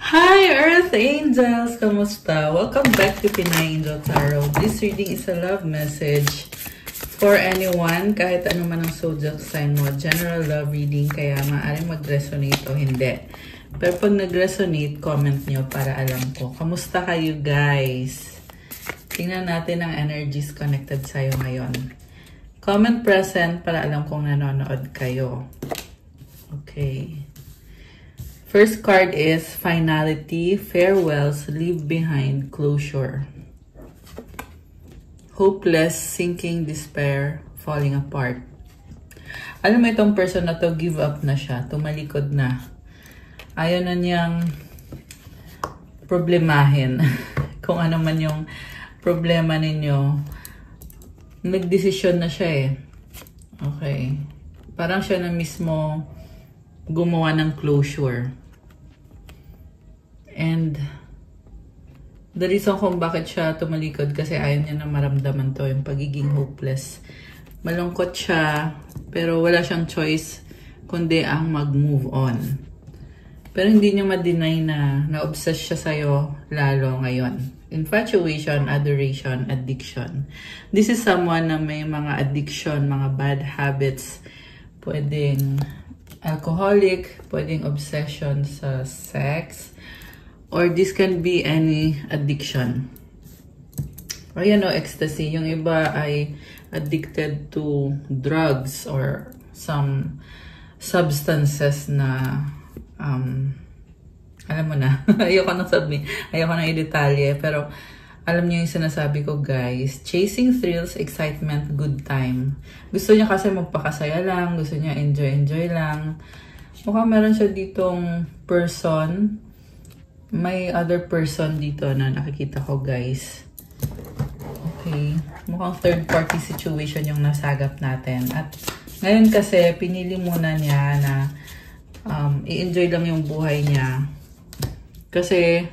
Hi Earth Angels! Kamusta? Welcome back to Pinay Angel Tarot. This reading is a love message for anyone, kahit ano man ang zodiac sign mo. General love reading, kaya maaaring mag-resonate o hindi. Pero pag nag-resonate, comment nyo para alam ko. Kamusta kayo guys? Tingnan natin ang energies connected sa'yo ngayon. Comment present para alam kong nanonood kayo. Okay. First card is finality, farewells, leave behind, closure. Hopeless, sinking, despair, falling apart. Alam mo itong person na to, give up na siya, tumalikod na. Ayaw na niyang problemahin. Kung ano man yung problema ninyo, nagdesisyon na siya eh. Okay. Parang siya na mismo gumawa ng closure. And the reason kung bakit siya tumalikod kasi ayaw niya na maramdaman to, yung pagiging hopeless. Malungkot siya, pero wala siyang choice kundi ang mag-move on. Pero hindi niya ma-deny na na-obsess siya sa'yo lalo ngayon. Infatuation, adoration, addiction. This is someone na may mga addiction, mga bad habits. Pwedeng alcoholic, pwedeng obsession sa sex, or this can be any addiction. Or you know, ecstasy. Yung iba ay addicted to drugs or some substances na alam mo na. Ayoko nang sabihin. Ayoko nang i-detalye. Pero alam niyo yung sinasabi ko guys. Chasing thrills, excitement, good time. Gusto niya kasi magpakasaya lang. Gusto niya enjoy lang. Mukhang meron siya ditong person. May other person dito na nakikita ko guys. Okay. Mukhang third party situation yung nasagap natin. At ngayon kasi pinili muna niya na i-enjoy lang yung buhay niya. Kasi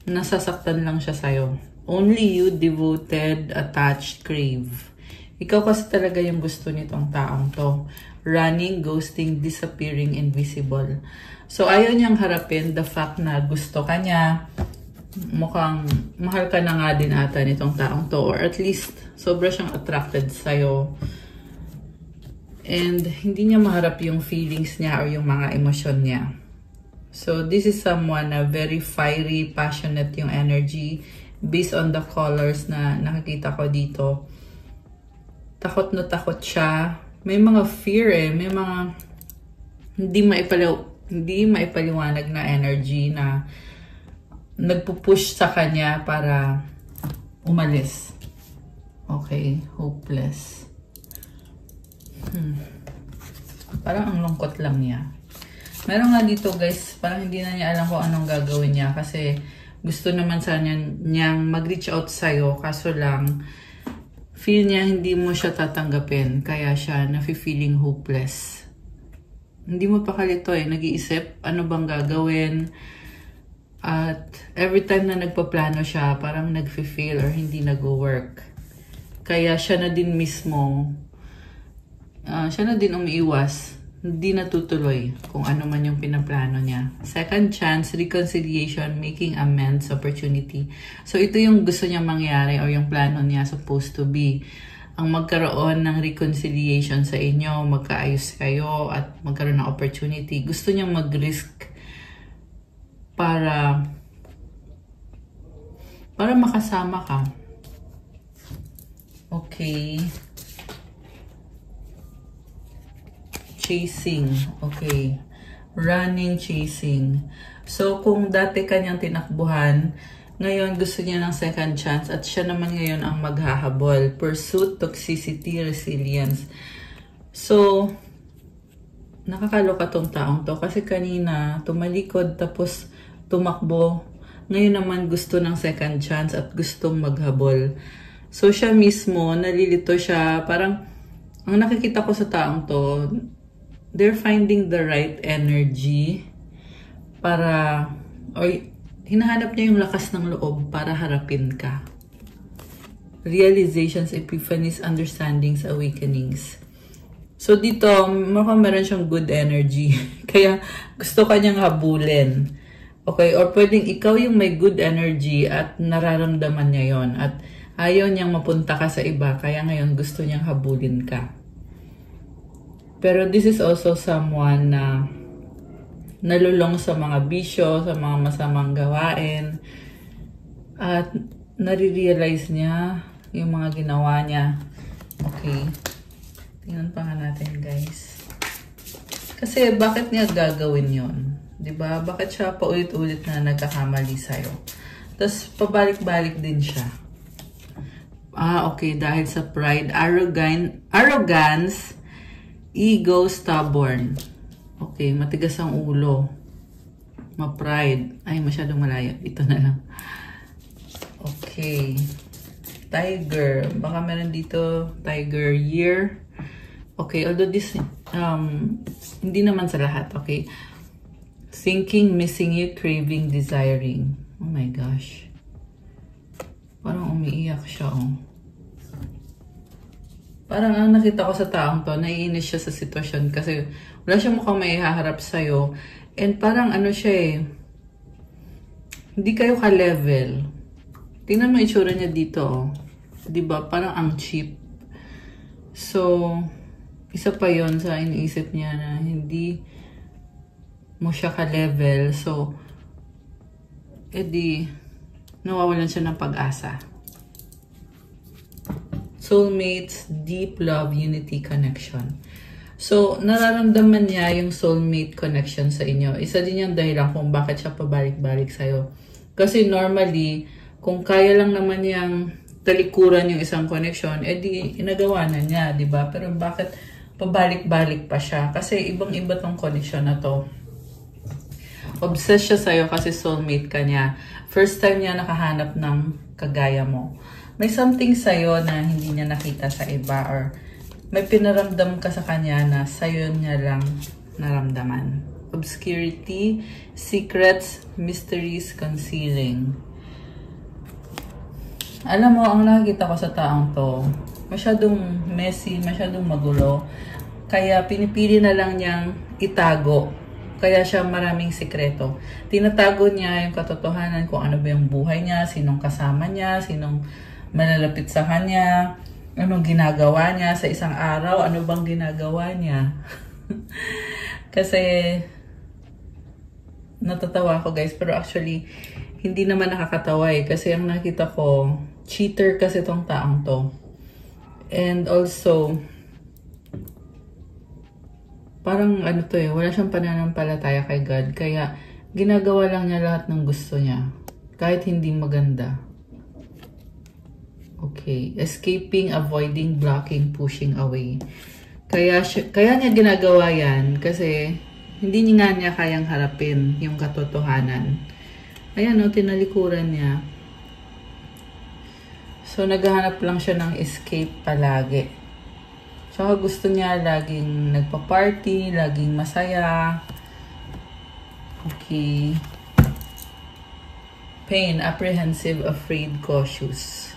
nasasaktan lang siya sa'yo. Only you, devoted, attached, crave. Ikaw kasi talaga yung gusto nitong taong to. Running, ghosting, disappearing, invisible. So, ayaw niyang harapin the fact na gusto ka niya. Mukhang mahal ka na nga din ata nitong taong to. Or at least, sobra siyang attracted sa'yo. And hindi niya maharap yung feelings niya or yung mga emosyon niya. So, this is someone na very fiery, passionate yung energy based on the colors na nakikita ko dito. Takot na takot siya. May mga fear eh. May mga hindi maipaliwanag na energy na nagpupush sa kanya para umalis. Okay, hopeless. Parang ang lungkot lang niya. Meron nga dito guys, parang hindi na niya alam kung anong gagawin niya kasi gusto naman sana niyang mag-reach out sa'yo kaso lang feel niya hindi mo siya tatanggapin kaya siya nafe-feeling hopeless. Hindi mo pa kalito eh, nag-iisip ano bang gagawin at every time na nagpaplano siya parang nag-fail or hindi nag-work. Kaya siya na din mismo siya na din umiiwas. Hindi natutuloy kung ano man yung pinaplano niya. Second chance, reconciliation, making amends, opportunity. So, ito yung gusto niya mangyari or yung plano niya supposed to be. Ang magkaroon ng reconciliation sa inyo, magkaayos kayo at magkaroon ng opportunity. Gusto niyang mag-risk para makasama ka. Okay. Chasing. Okay. Running, chasing. So, kung dati kanyang tinakbuhan, ngayon gusto niya ng second chance at siya naman ngayon ang maghahabol. Pursuit, toxicity, resilience. So, nakakaloka tong taong to kasi kanina tumalikod tapos tumakbo. Ngayon naman gusto ng second chance at gustong maghabol. So, siya mismo, nalilito siya. Parang, ang nakikita ko sa taong to, they're finding the right energy para, or hinahanap niya yung lakas ng loob para harapin ka. Realizations, epiphanies, understandings, awakenings. So dito, mukhang meron siyang good energy. Kaya gusto kanyang habulin. Okay, or pwedeng ikaw yung may good energy at nararamdaman niya yon at ayaw niyang mapunta ka sa iba, kaya ngayon gusto niyang habulin ka. Pero this is also someone na nalulong sa mga bisyo, sa mga masamang gawain, at nare-realize niya yung mga ginawa niya. Okay, tingnan pa nga natin guys. Kasi bakit niya gagawin yon? Diba? Bakit siya paulit-ulit na nagkakamali sa'yo? Tapos, pabalik-balik din siya. Okay. Dahil sa pride, arrogance, ego, stubborn. Okay. Matigas ang ulo. Ma-pride. Ay, masyadong malayo. Ito na lang. Okay. Tiger. Baka meron dito, tiger year. Okay. Although this, hindi naman sa lahat. Okay. Thinking, missing you, craving, desiring. Oh my gosh. Parang umiiyak siya, oh. Parang ang nakita ko sa taong to, naiinis siya sa sitwasyon kasi wala siya mukhang may haharap sa'yo. And parang ano siya eh, hindi kayo ka-level. Tingnan mo itsura niya dito, oh. Diba? Parang ang cheap. So, isa pa yon sa iniisip niya na hindi mo siya ka-level. So, edi, nawawalan siya ng pag-asa. Soulmates, deep love, unity, connection. So, nararamdaman niya yung soulmate connection sa inyo. Isa din yung dahilan kung bakit siya pabalik-balik sa'yo. Kasi normally, kung kaya lang naman niyang talikuran yung isang connection, edi, inagawa na niya, diba? Pero bakit pabalik-balik pa siya? Kasi ibang-iba tong connection na to. Obsessed siya sa'yo kasi soulmate ka niya. First time niya nakahanap ng kagaya mo. May something sa'yo na hindi niya nakita sa iba or may pinaramdam ka sa kanya na sa'yo niya lang naramdaman. Obscurity, secrets, mysteries, concealing. Alam mo, ang nakikita ko sa taong to, masyadong messy, masyadong magulo. Kaya pinipili na lang niyang itago. Kaya siya maraming sikreto. Tinatago niya yung katotohanan kung ano ba yung buhay niya, sinong kasama niya, sinong malalapit sa kanya, anong ginagawa niya sa isang araw, ano bang ginagawa niya. Kasi, natatawa ako guys, pero actually, hindi naman nakakatawa eh. Kasi ang nakita ko, cheater kasi tong taong to. And also, parang ano to eh, wala siyang pananampalataya kay God. Kaya ginagawa lang niya lahat ng gusto niya. Kahit hindi maganda. Okay. Escaping, avoiding, blocking, pushing away. Kaya niya ginagawa yan kasi hindi nga niya kayang harapin yung katotohanan. Ayan o, tinalikuran niya. So, naghahanap lang siya ng escape palagi. Tsaka gusto niya laging nagpa-party, laging masaya. Okay. Pain, apprehensive, afraid, cautious.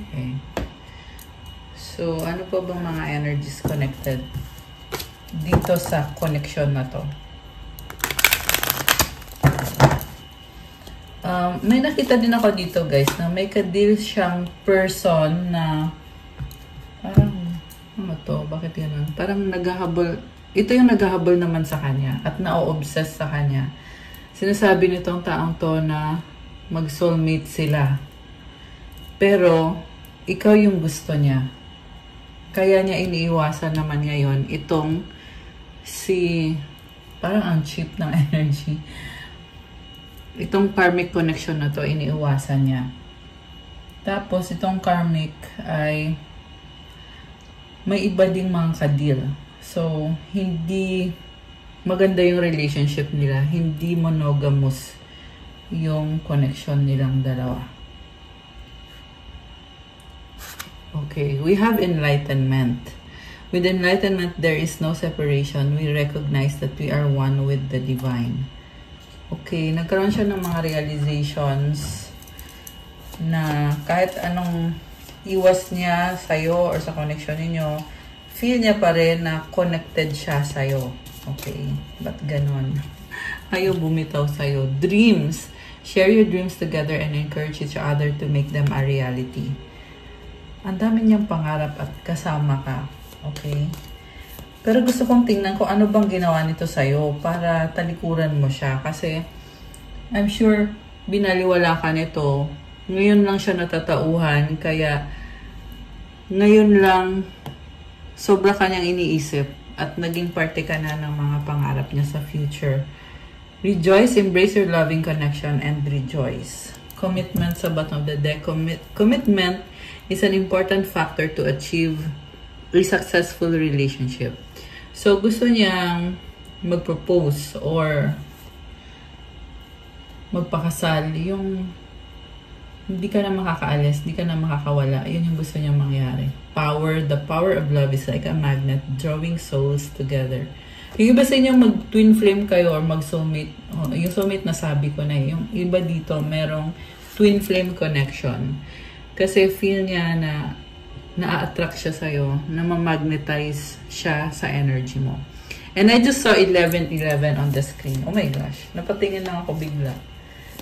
Okay. So, ano pa bang mga energies connected dito sa connection na to? May nakita din ako dito guys na may ka-deal siyang person na parang ano to, bakit ganun? Parang naghahabol, ito yung naghahabol naman sa kanya at na-obsess sa kanya. Sinasabi nitong taong to na mag-soulmate sila. Pero ikaw yung gusto niya. Kaya niya iniiwasan naman ngayon itong si parang ang cheap ng energy. Itong karmic connection na to, iniiwasan niya. Tapos, itong karmic ay may iba ding mga ka-deal. So, hindi maganda yung relationship nila. Hindi monogamous yung connection nilang dalawa. Okay, we have enlightenment. With enlightenment, there is no separation. We recognize that we are one with the divine. Okay, nagkaroon siya ng mga realizations na kahit anong iwas niya sa'yo or sa connection ninyo, feel niya pa rin na connected siya sa'yo. Okay, ba't ganon? Ayaw bumitaw sa'yo. Dreams. Share your dreams together and encourage each other to make them a reality. Ang dami niyang pangarap at kasama ka. Okay? Pero gusto kong tingnan kung ano bang ginawa nito sa'yo para talikuran mo siya. Kasi, I'm sure, binaliwala ka nito. Ngayon lang siya natatauhan. Kaya, ngayon lang, sobra kanyang iniisip. At naging parte ka na ng mga pangarap niya sa future. Rejoice, embrace your loving connection, and rejoice. Commitment sa bottom of the deck. Commitment is an important factor to achieve a successful relationship. So, gusto niyang mag-propose or magpakasal. Yung hindi ka na makakaalis, hindi ka na makakawala. Yun yung gusto niya mangyari. The power of love is like a magnet drawing souls together. Yung iba sa inyo mag-twin flame kayo or mag-soulmate. Oh, yung soulmate na sabi ko na yung iba dito merong twin flame connection. Kasi feel niya na na-attract siya sa'yo, na ma-magnetize siya sa energy mo. And I just saw 11:11 on the screen. Oh my gosh, napatingin lang ako bigla.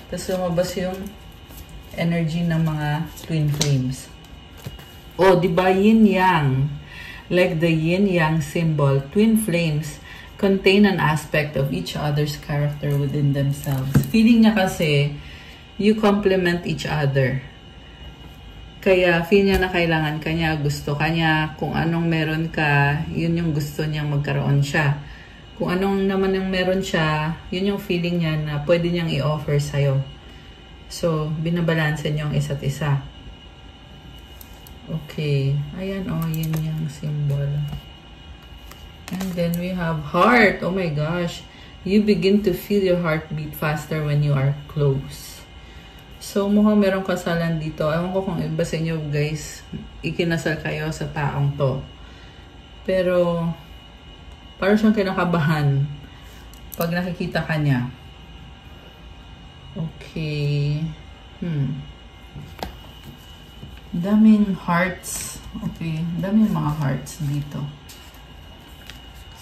Tapos lumabas yung energy ng mga twin flames. Oh, di ba yin-yang? Like the yin-yang symbol, twin flames contain an aspect of each other's character within themselves. Feeling niya kasi, you complement each other. Kaya feel niya na kailangan kanya, gusto kanya, kung anong meron ka, yun yung gusto niyang magkaroon siya. Kung anong naman yung meron siya, yun yung feeling niya na pwede niyang i-offer sa'yo. So, binabalanse niyo ang isa't isa. Okay. Ayan, oh, yun yung symbol. And then we have heart. Oh my gosh. You begin to feel your heart beat faster when you are close. So, mukhang merong kasalan dito. Ewan ko kung iba sa inyo, guys, ikinasal kayo sa taong to. Pero, parang siyang kinakabahan pag nakikita ka niya. Okay. Daming hearts. Okay. Daming mga hearts dito.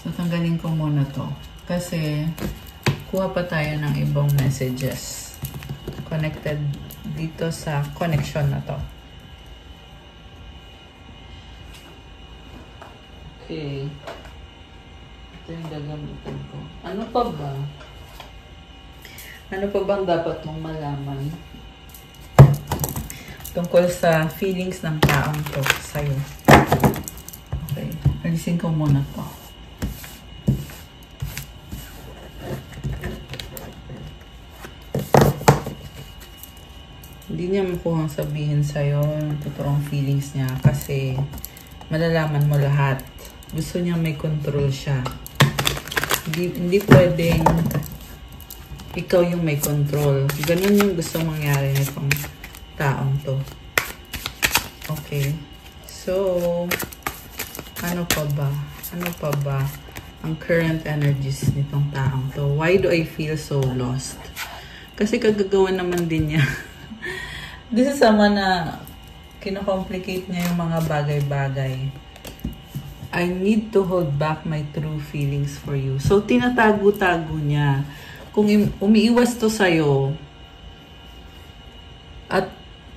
So, tanggalin ko muna to. Kasi, kuha pa tayo ng ibang messages. Connected dito sa connection na to. Okay. Ito yung gagamitin ko. Ano pa ba? Ano pa bang dapat mong malaman tungkol sa feelings ng taong to sa'yo? Okay. Alisin ko muna to. Hindi niya makuhang sabihin sa'yo yung totoong feelings niya kasi malalaman mo lahat. Gusto niya may control siya. Hindi pwedeng ikaw yung may control. Ganun yung gusto mangyari nitong taong to. Okay. So, ano pa ba? Ano pa ba ang current energies nitong taong to? Why do I feel so lost? Kasi kagagawa naman din niya. This is someone na kinocomplicate niya yung mga bagay-bagay. I need to hold back my true feelings for you. So, tinatago-tago niya. Kung umiiwas to sa'yo at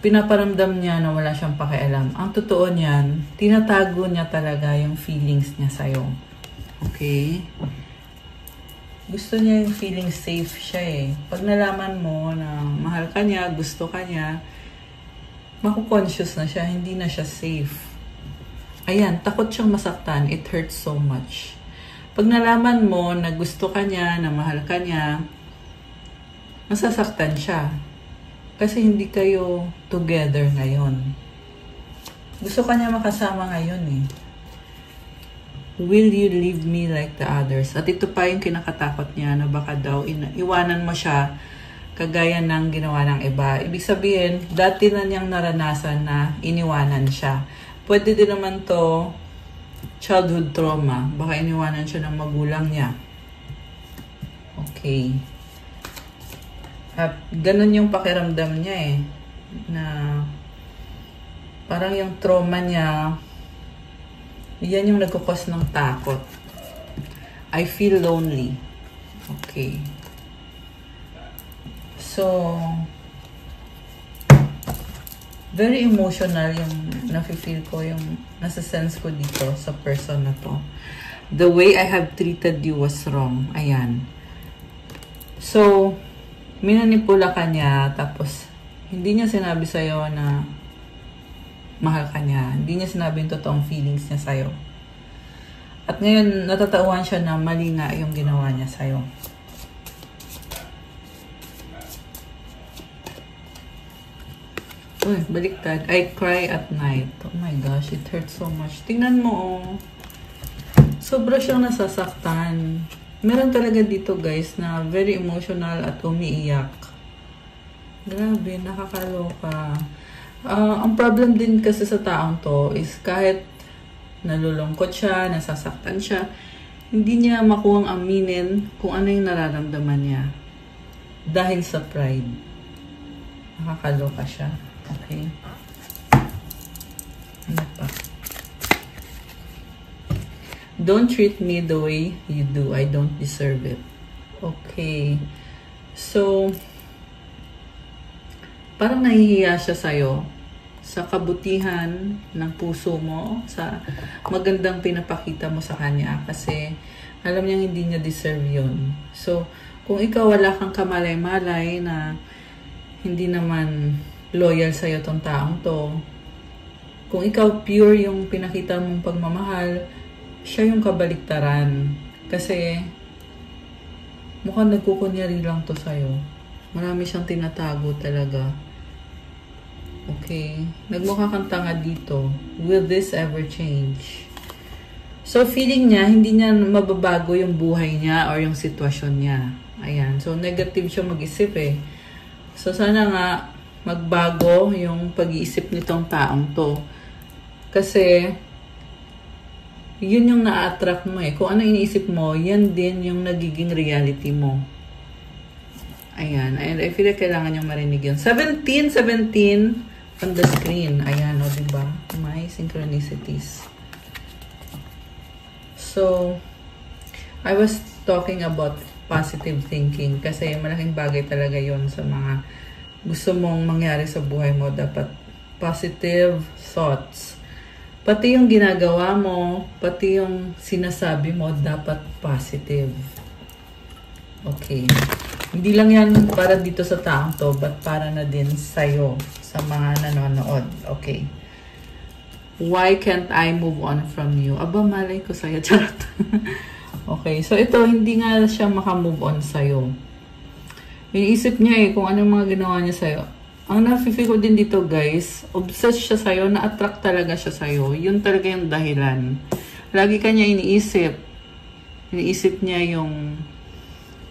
pinaparamdam niya na wala siyang pakialam, ang totoo niyan, tinatago niya talaga yung feelings niya sa'yo. Okay? Gusto niya yung feeling safe siya eh. Pag nalaman mo na mahal ka niya, gusto ka niya, maku-conscious na siya, hindi na siya safe. Ayan, takot siyang masaktan. It hurts so much. Pag nalaman mo na gusto ka niya, na mahal ka niya, masasaktan siya. Kasi hindi kayo together ngayon. Gusto ka niya makasama ngayon eh. Will you leave me like the others? At ito pa yung kinakatakot niya na baka daw iwanan mo siya kagaya ng ginawa ng iba. Ibig sabihin, dati na niyang naranasan na iniwanan siya. Pwede din naman to childhood trauma. Baka iniwanan siya ng magulang niya. Okay. At ganun yung pakiramdam niya eh. Na parang yung trauma niya, yan yung nagkukos ng takot. I feel lonely. Okay. So, very emotional yung nafe-feel ko, yung nasa-sense ko dito sa person na to. The way I have treated you was wrong. Ayan. So, minanipula ka niya, tapos hindi niya sinabi sa'yo na mahal ka niya. Hindi niya sinabi yung totoong feelings niya sa'yo. At ngayon, natatauhan siya na mali nga yung ginawa niya sa'yo. Uy, baliktad. I cry at night. Oh my gosh, it hurts so much. Tingnan mo, oh. Sobra siyang nasasaktan. Meron talaga dito, guys, na very emotional at umiiyak. Grabe, nakakaloka. Ang problem din kasi sa taong to is kahit nalulungkot siya, nasasaktan siya, hindi niya makuhang aminin kung ano yung nararamdaman niya. Dahil sa pride. Nakakaloka siya. Okay. Ano pa? Don't treat me the way you do. I don't deserve it. Okay. So, parang nahihiya siya sa'yo sa kabutihan ng puso mo, sa magandang pinapakita mo sa kanya kasi alam niyang hindi niya deserve yun. So, kung ikaw wala kang kamalay-malay na hindi naman loyal sa'yo tong taong to, kung ikaw pure yung pinakita mong pagmamahal, siya yung kabaliktaran. Kasi mukhang nagkukunyari lang to sa'yo. Marami siyang tinatago talaga. Okay. Nagmukha kang tanga dito. Will this ever change? So, feeling niya, hindi niya mababago yung buhay niya or yung sitwasyon niya. Ayan. So, negative siya mag-isip eh. So, sana nga magbago yung pag-iisip nitong taong to. Kasi, yun yung na-attract mo eh. Kung ano iniisip mo, yan din yung nagiging reality mo. Ayan. And I feel like kailangan yung marinig yun. 17 on the screen. Ayan, o, diba? May synchronicities. So, I was talking about positive thinking kasi malaking bagay talaga yon sa mga gusto mong mangyari sa buhay mo. Dapat positive thoughts. Pati yung ginagawa mo, pati yung sinasabi mo, dapat positive. Okay. Hindi lang yan para dito sa taong to, but para na din sa'yo, sa mga nanonood. Okay. Why can't I move on from you? Aba, malay ko sa'yo. Charot. Okay. So, ito, hindi nga siya makamove on sa'yo. Iniisip niya eh, kung anong mga ginawa niya sa'yo. Ang nafe-feel ko din dito, guys, obsessed siya sa'yo, na-attract talaga siya sa'yo. Yun talaga yung dahilan. Lagi kanya iniisip. Iniisip niya yung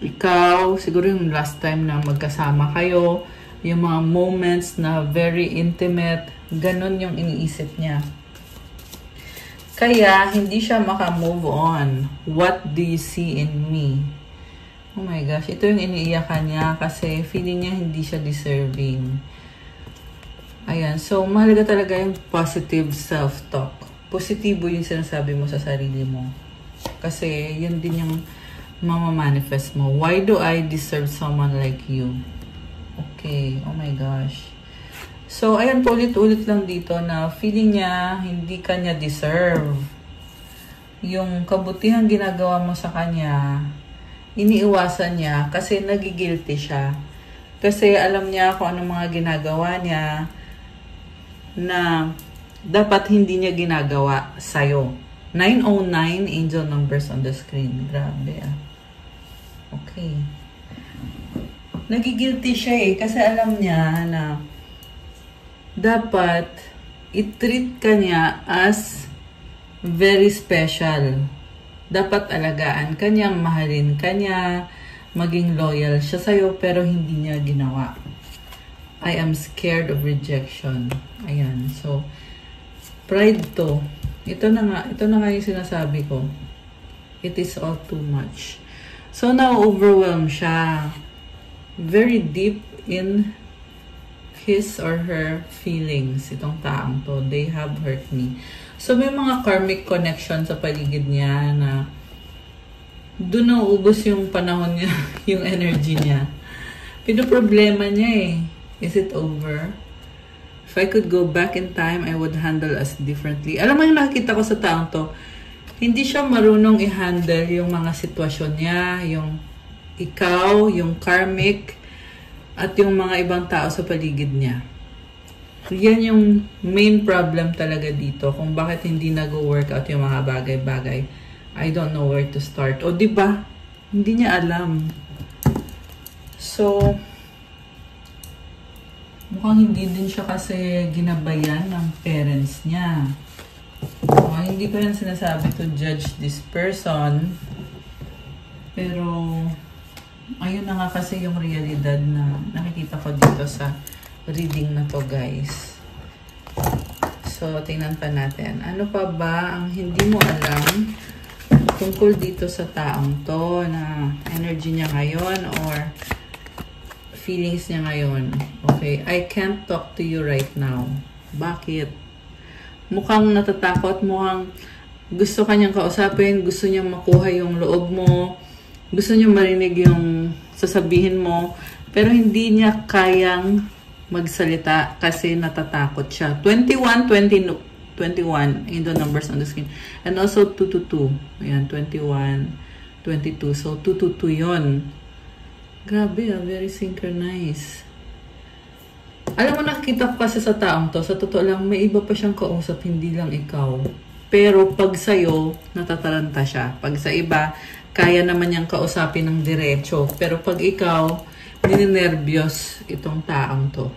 ikaw, siguro yung last time na magkasama kayo, yung mga moments na very intimate, ganun yung iniisip niya. Kaya, hindi siya makamove on. What do you see in me? Oh my gosh, ito yung iniiyakan niya kasi feeling niya hindi siya deserving. Ayan, so mahalaga talaga yung positive self-talk. Positibo yung sinasabi mo sa sarili mo. Kasi yun din yung mamamanifest mo. Why do I deserve someone like you? Okay, oh my gosh. So, ayan po, ulit-ulit lang dito na feeling niya hindi kanya deserve. Yung kabutihan ginagawa mo sa kanya, iniiwasan niya kasi nagigilty siya. Kasi alam niya kung anong mga ginagawa niya na dapat hindi niya ginagawa sa'yo. 909 angel numbers on the screen. Grabe ah. Okay. Nagigilty siya eh kasi alam niya na dapat i-treat ka niya as very special. Dapat alagaan ka niya, mahalin ka niya, maging loyal siya sa'yo pero hindi niya ginawa. I am scared of rejection. Ayan. So, pride to. Ito na nga yung sinasabi ko. It is all too much. So, na-overwhelm siya. Very deep in his or her feelings. Itong taong to. They have hurt me. So, may mga karmic connection sa paligid niya na doon nauubos yung panahon niya, yung energy niya. Pinoproblema niya eh. Is it over? If I could go back in time, I would handle us differently. Alam mo yung nakikita ko sa taong to, hindi siya marunong i-handle yung mga sitwasyon niya, yung ikaw, yung karmic, at yung mga ibang tao sa paligid niya. Yan yung main problem talaga dito, kung bakit hindi nag-work out yung mga bagay-bagay. I don't know where to start. O diba? Hindi niya alam. So, mukhang hindi din siya kasi ginabayan ng parents niya. Hindi ko yan sinasabi to judge this person. Pero, ayun na nga kasi yung realidad na nakikita ko dito sa reading na to, guys. So, tingnan pa natin. Ano pa ba ang hindi mo alam tungkol dito sa taong to, na energy niya ngayon or feelings niya ngayon? Okay, I can't talk to you right now. Bakit? Mukhang natatakot, mukhang gusto kanyang kausapin, gusto niyang makuha yung loob mo, gusto niyang marinig yung sasabihin mo, pero hindi niya kayang magsalita kasi natatakot siya. 21 in the numbers on the screen. And also 222. Ayan, 21, 22. So, 222 yun. Grabe, very synchronized. Alam mo, nakikita ko kasi sa taong to, sa totoo lang, may iba pa siyang kausap, hindi lang ikaw. Pero pag sa'yo, natataranta siya. Pag sa iba, kaya naman niyang kausapin ng diretso. Pero pag ikaw, ninenervyos itong taong to.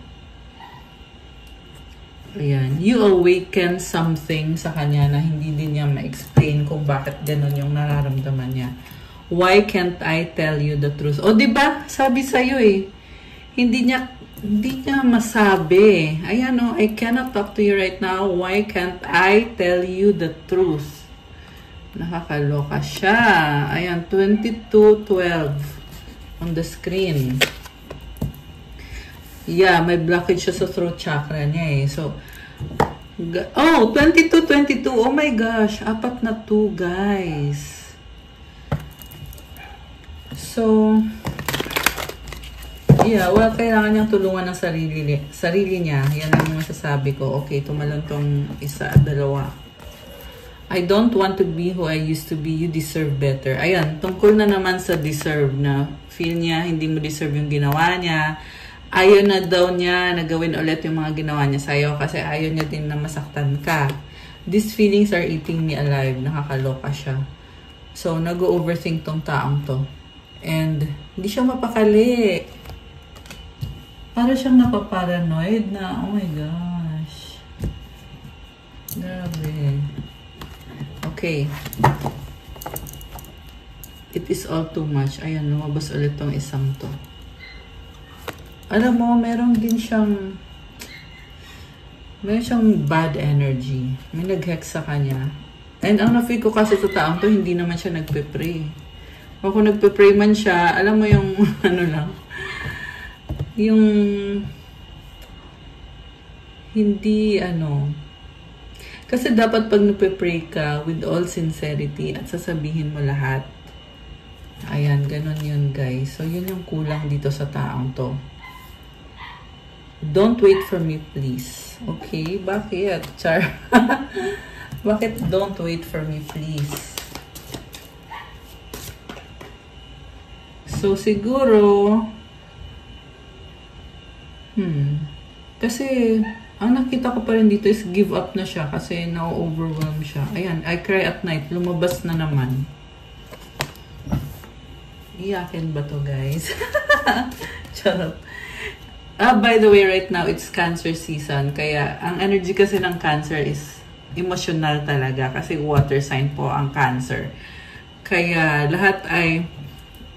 Ayan. You awaken something sa kanya na hindi din niya ma-explain kung bakit ganun yung nararamdaman niya. Why can't I tell you the truth? O, diba? Sabi sa'yo eh. Hindi niya masabi. Ayan o, I cannot talk to you right now. Why can't I tell you the truth? Nakakaloka siya. Ayan, 22:12 on the screen. Yeah, may blockage siya sa throat chakra niya eh. So, 22. Oh my gosh, 4 na 2, guys. So, yeah, well, kailangan niyang tulungan ng sarili niya. Yan ang masasabi ko. Okay, tumalon tong isa, dalawa. I don't want to be who I used to be. You deserve better. Ayan, tungkol na naman sa deserve na feel niya, hindi mo deserve yung ginawa niya. Ayaw na daw niya na gawin ulit yung mga ginawa niya sa'yo kasi ayaw niya din na masaktan ka. These feelings are eating me alive. Nakakaloka siya. So, nag-overthink tong taong to. And, hindi siya mapakali. Para siyang napaparanoid na, oh my gosh. Grabe. Okay. It is all too much. Ayan, lumabas ulit tong isang to. Alam mo, meron siyang bad energy. May nag-hex sa kanya. And ang na-feel ko kasi sa taong to, hindi naman siya nagpe-pray. O kung nagpe-pray man siya, alam mo yung, ano lang, yung, hindi, kasi dapat pag nagpe-pray ka, with all sincerity, at sasabihin mo lahat. Ayan, ganun yun, guys. So, yun yung kulang dito sa taong to. Don't wait for me, please. Okay? Bakit? Char. Bakit don't wait for me, please? So, siguro, kasi, ang nakita ko pa rin dito is give up na siya kasi na-overwhelm siya. Ayan, I cry at night. Lumabas na naman. Iyakin ba to, guys? Charot. By the way, right now, it's Cancer season. Kaya, ang energy kasi ng Cancer is emotional talaga. Kasi water sign po ang Cancer. Kaya, lahat ay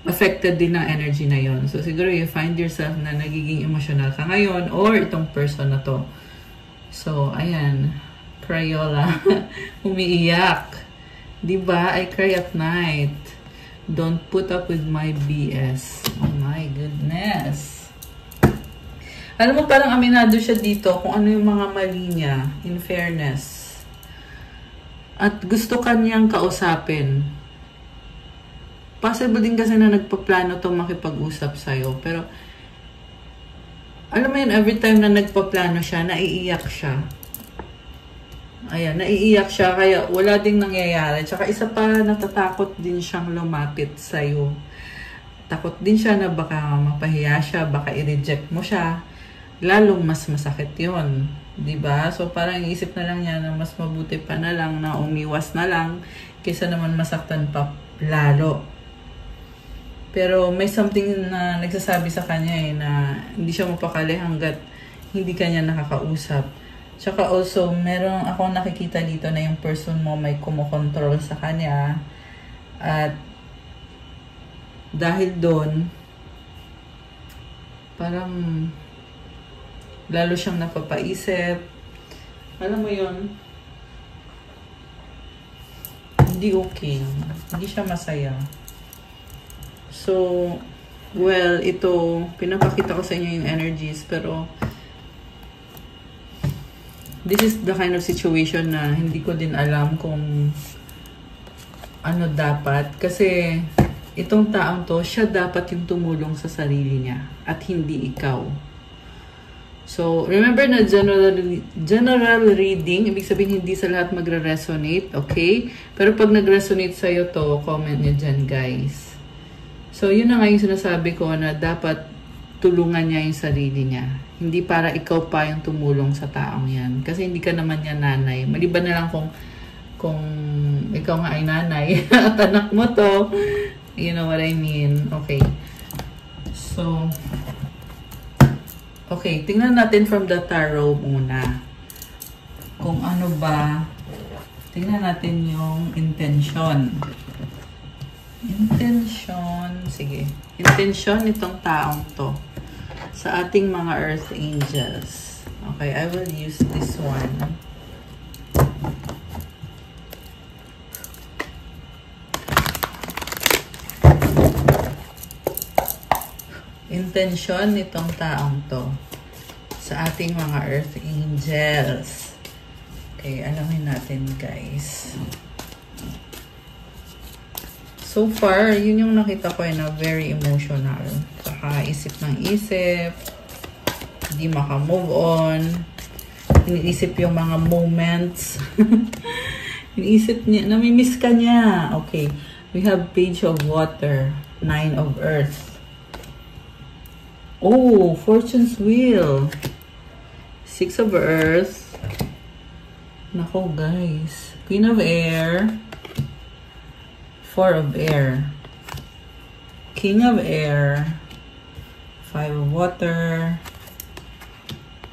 affected din ng energy na yon. So, siguro you find yourself na nagiging emotional ka ngayon or itong person na to. So, ayan. Crayola. Umiiyak. Diba? I cry at night. Don't put up with my BS. Oh my goodness. Alam mo, parang aminado siya dito kung ano yung mga mali niya, in fairness. At gusto kanyang kausapin. possible din kasi na nagpaplano to makipag-usap sa'yo. Pero, alam mo yun, every time na nagpaplano siya, naiiyak siya. Ayan, naiiyak siya, kaya wala ding nangyayari. Tsaka isa pa, natatakot din siyang lumapit sa'yo. Takot din siya na baka mapahiya siya, baka i-reject mo siya. Lalong mas masakit yun. Diba? So, parang iisip na lang niya na mas mabuti pa na lang na umiwas na lang kaysa naman masaktan pa lalo. Pero may something na nagsasabi sa kanya na hindi siya mapakali hanggat hindi kanya nakakausap. Tsaka also, meron akong nakikita dito na yung person mo may kumokontrol sa kanya. At dahil doon, parang lalo siyang napapaisip. Alam mo yun, hindi okay. Hindi siya masaya. So, well, ito, pinapakita ko sa inyo yung energies, pero this is the kind of situation na hindi ko din alam kung ano dapat. Kasi, itong taong to, siya dapat yung tumulong sa sarili niya at hindi ikaw. So, remember na general reading, ibig sabihin hindi sa lahat magre-resonate, okay? Pero pag nag-resonate sa'yo to, comment nyo dyan, guys. So, yun na nga yung sinasabi ko na dapat tulungan niya yung sarili niya. Hindi para ikaw pa yung tumulong sa taong yan. Kasi hindi ka naman niya nanay. Maliban na lang kung ikaw nga ay nanay at anak mo to. You know what I mean? Okay. So, okay. Tingnan natin from the tarot muna. Kung ano ba. Tingnan natin yung intention. Intention. Sige. Intention nitong taong to sa ating mga earth angels. Okay, I will use this one. Intention nitong taong to sa ating mga earth angels. Okay, alamin natin, guys. So far, yun yung nakita ko na very emotional. Saka isip ng isip. Hindi maka-move on. Iniisip yung mga moments. Iniisip niya, namimiss ka niya. Okay. We have Page of Water. 9 of Earth. Oh, Fortune's Wheel. 6 of Earth. Nako, guys. Queen of Air. 4 of Air. King of Air. 5 of Water.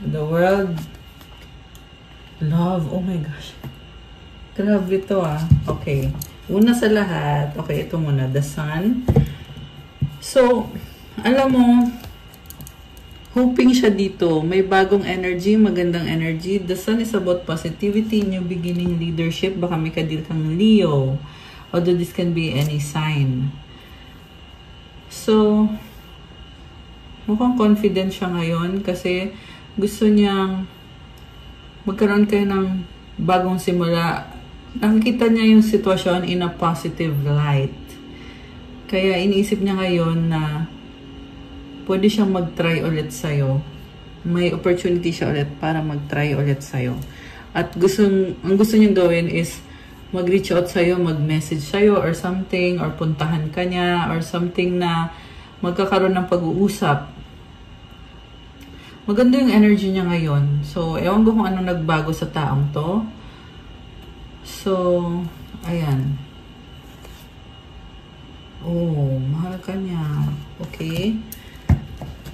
The World. Love. Oh my gosh. Grabe ito ah. Okay. Una sa lahat. Okay, ito muna. The Sun. So, alam mo, hoping siya dito. May bagong energy, magandang energy. The Sun is about positivity, new beginning, leadership. Baka may kadil kang Leo. Although this can be any sign. So, mukhang confident siya ngayon kasi gusto niyang magkaroon kayo ng bagong simula. Nakikita niya yung sitwasyon in a positive light. Kaya iniisip niya ngayon na pwede siyang mag-try ulit sa'yo. May opportunity siya ulit para mag-try ulit sa'yo. At ang gusto niyang gawin is mag-reach out sa'yo, mag-message sa'yo or something, or puntahan ka niya, or something na magkakaroon ng pag-uusap. Maganda yung energy niya ngayon. So, ewan ko kung anong nagbago sa taong to. So, ayan. Oh, mahal ka niya. Okay.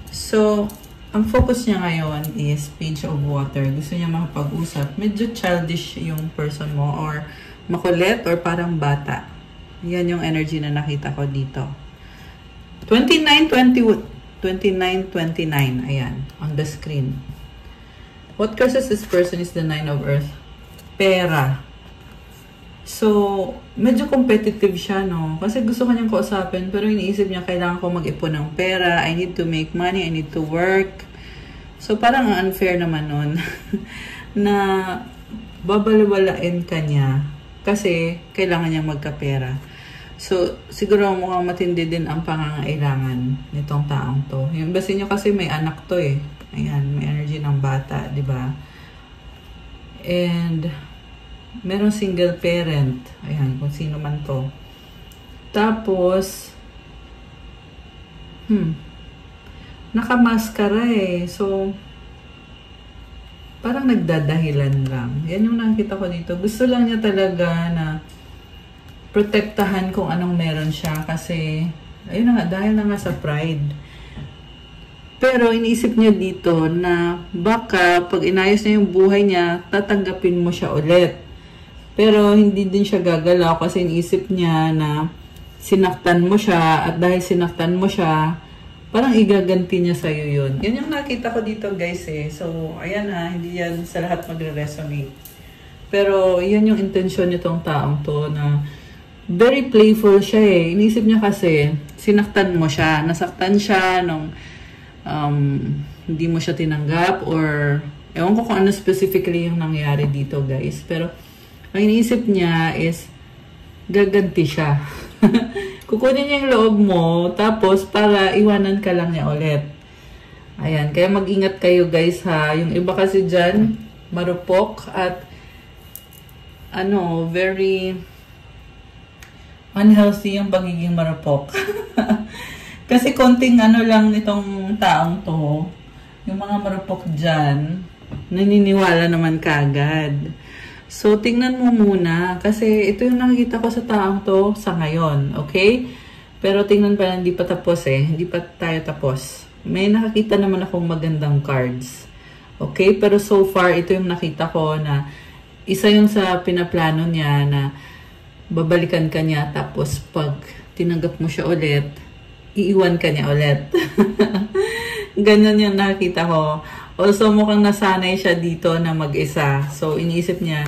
So, ang focus niya ngayon is Page of Water. Gusto niya makapag-usap. Medyo childish yung person mo or makulit or parang bata. Yan yung energy na nakita ko dito. 29-29. Ayan, on the screen. What causes this person is the 9 of Earth. Pera. So, medyo competitive siya, no? Kasi gusto kanyang kausapin, pero iniisip niya, kailangan ko mag-ipon ng pera. I need to make money. I need to work. So, parang unfair naman nun na babaliwalain ka niya kasi kailangan niyang magkapera. So, siguro mukhang matindi din ang pangangailangan nitong taong to. Yung basin nyo kasi may anak to eh. Ayan, may energy ng bata, di ba? And, merong single parent. Ayan, kung sino man to. Tapos, nakamaskara eh. So, parang nagdadahilan lang. Yan yung nakita ko dito. Gusto lang niya talaga na protektahan kung anong meron siya kasi, ayun na nga, dahil na nga sa pride. Pero iniisip niya dito na baka pag inayos niya yung buhay niya, tatanggapin mo siya ulit. Pero hindi din siya gagalaw kasi iniisip niya na sinaktan mo siya at dahil sinaktan mo siya, parang igaganti niya sa'yo yun. Yan yung nakita ko dito guys eh. So, ayan ha, hindi yan sa lahat magre-resonate. Pero yan yung intensyon nitong taong to na very playful siya eh. Iniisip niya kasi, sinaktan mo siya. Nasaktan siya nung hindi mo siya tinanggap or ewan ko kung ano specifically yung nangyari dito guys. Pero ang iniisip niya is gaganti siya. Kukunin niya yung loob mo tapos para iwanan ka lang niya ulit. Ayan. Kaya mag-ingat kayo guys ha. Yung iba kasi dyan, marupok at very unhealthy yung pagiging marupok. Kasi konting lang nitong taong to, yung mga marupok dyan, naniniwala naman kagad. So, tingnan mo muna. Kasi ito yung nakikita ko sa taong to sa ngayon. Okay? Pero tingnan pa, hindi pa tapos eh. Hindi pa tayo tapos. May nakakita naman akong magandang cards. Okay? Pero so far, ito yung nakita ko na isa yung sa pinaplano niya na babalikan ka niya tapos pag tinanggap mo siya ulit, iiwan ka niya ulit. Ganyan yung nakita ko. Also, mukhang nasanay siya dito na mag-isa. So, iniisip niya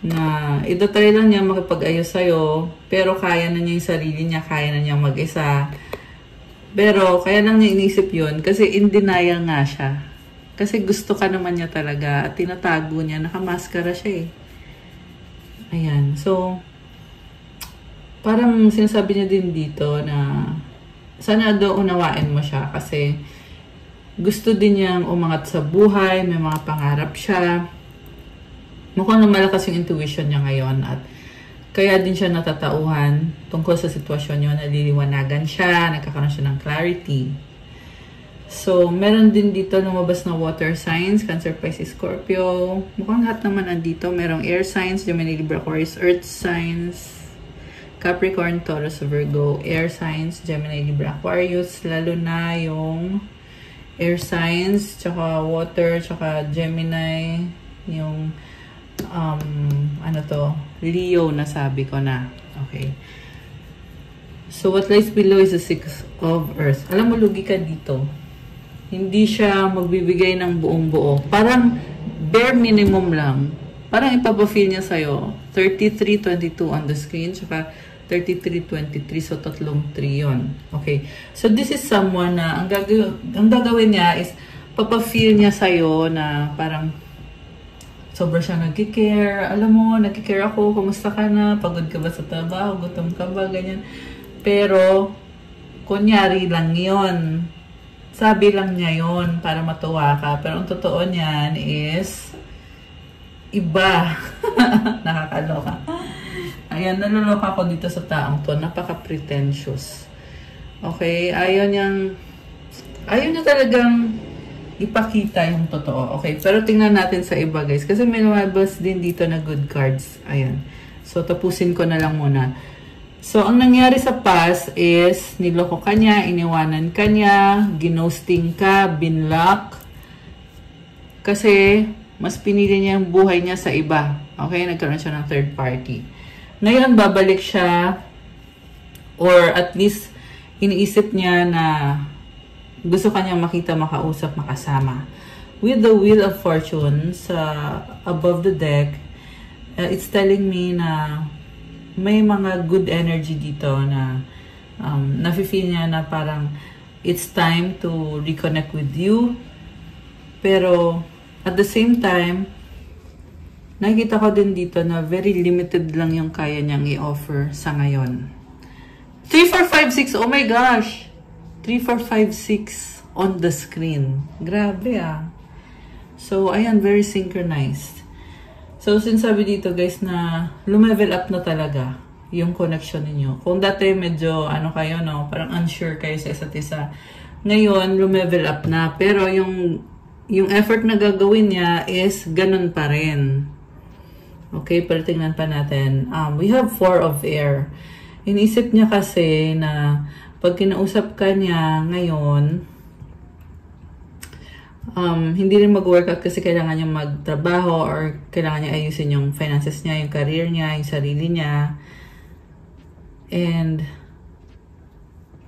na itatry lang niya makipag-ayos sa'yo, pero kaya na niya yung sarili niya, kaya na niya mag-isa. Pero, kaya lang niya iniisip yun kasi in denial nga siya. Kasi gusto ka naman niya talaga at tinatago niya, nakamaskara siya eh. Ayan. So, parang sinasabi niya din dito na sana daw unawain mo siya kasi gusto din niyang umangat sa buhay, may mga pangarap siya. Mukhang na malakas yung intuition niya ngayon at kaya din siya natatauhan tungkol sa sitwasyon niyo, naliliwanagan siya, nagkakaroon siya ng clarity. So, meron din dito lumabas na water signs, Cancer, Pisces, Scorpio. Mukhang lahat naman nandito. Merong air signs, Gemini, Libra, Aquarius, earth signs, Capricorn, Taurus, Virgo, air signs, Gemini, Libra, Aquarius, lalo na yung air signs, tsaka water, tsaka Gemini, yung, Leo na sabi ko na. Okay. So, what lies below is the Six of Earth. Alam mo, lugi ka dito. Hindi siya magbibigay ng buong buo. Parang bare minimum lang. Parang ipapafeel niya sa'yo. 33-22 on the screen, tsaka 33-23, so tatlong 3 yun. Okay. So, this is someone na ang gagawin niya is papafeel niya sa'yo na parang sobra siya nagkikare. Alam mo, nagkikare ako. Kumusta ka na? Pagod ka ba sa trabaho? Gutom ka ba? Ganyan. Pero, kunyari lang yon. Sabi lang niya yon para matuwa ka. Pero ang totoo niyan is iba. Nakakaloka. Ayan, naluloka ko dito sa taong to. Napaka-pretentious. Okay? Ayaw niya talagang ipakita yung totoo. Okay? Pero tingnan natin sa iba, guys. Kasi may lumabas din dito na good cards. Ayan. So, tapusin ko na lang muna. So, ang nangyari sa past is, niloko ka niya, iniwanan ka niya, ginosting ka, binlock. Kasi, mas pinili niya yung buhay niya sa iba. Okay? Nagkaroon siya ng third party. Ngayon, babalik siya, or at least, iniisip niya na gusto kanyang makita, makausap, makasama. With the Wheel of Fortune sa above the deck, it's telling me na may mga good energy dito na nafe-feel niya na parang it's time to reconnect with you. Pero, at the same time, nakikita ko din dito na very limited lang yung kaya niyang i-offer sa ngayon. 3456, oh my gosh! 3456 on the screen. Grabe ah. So, ayan, very synchronized. So, sinasabi dito guys na lumevel up na talaga yung connection ninyo. Kung dati medyo, ano kayo, no, parang unsure kayo sa isa't isa. Ngayon, lumevel up na. Pero yung effort na gagawin niya is ganun pa rin. Okay, pero tingnan pa natin. We have 4 of air. Inisip niya kasi na pag kinausap ka niya ngayon, hindi rin mag-workout kasi kailangan niya magtrabaho or kailangan niya ayusin yung finances niya, yung career niya, yung sarili niya. And,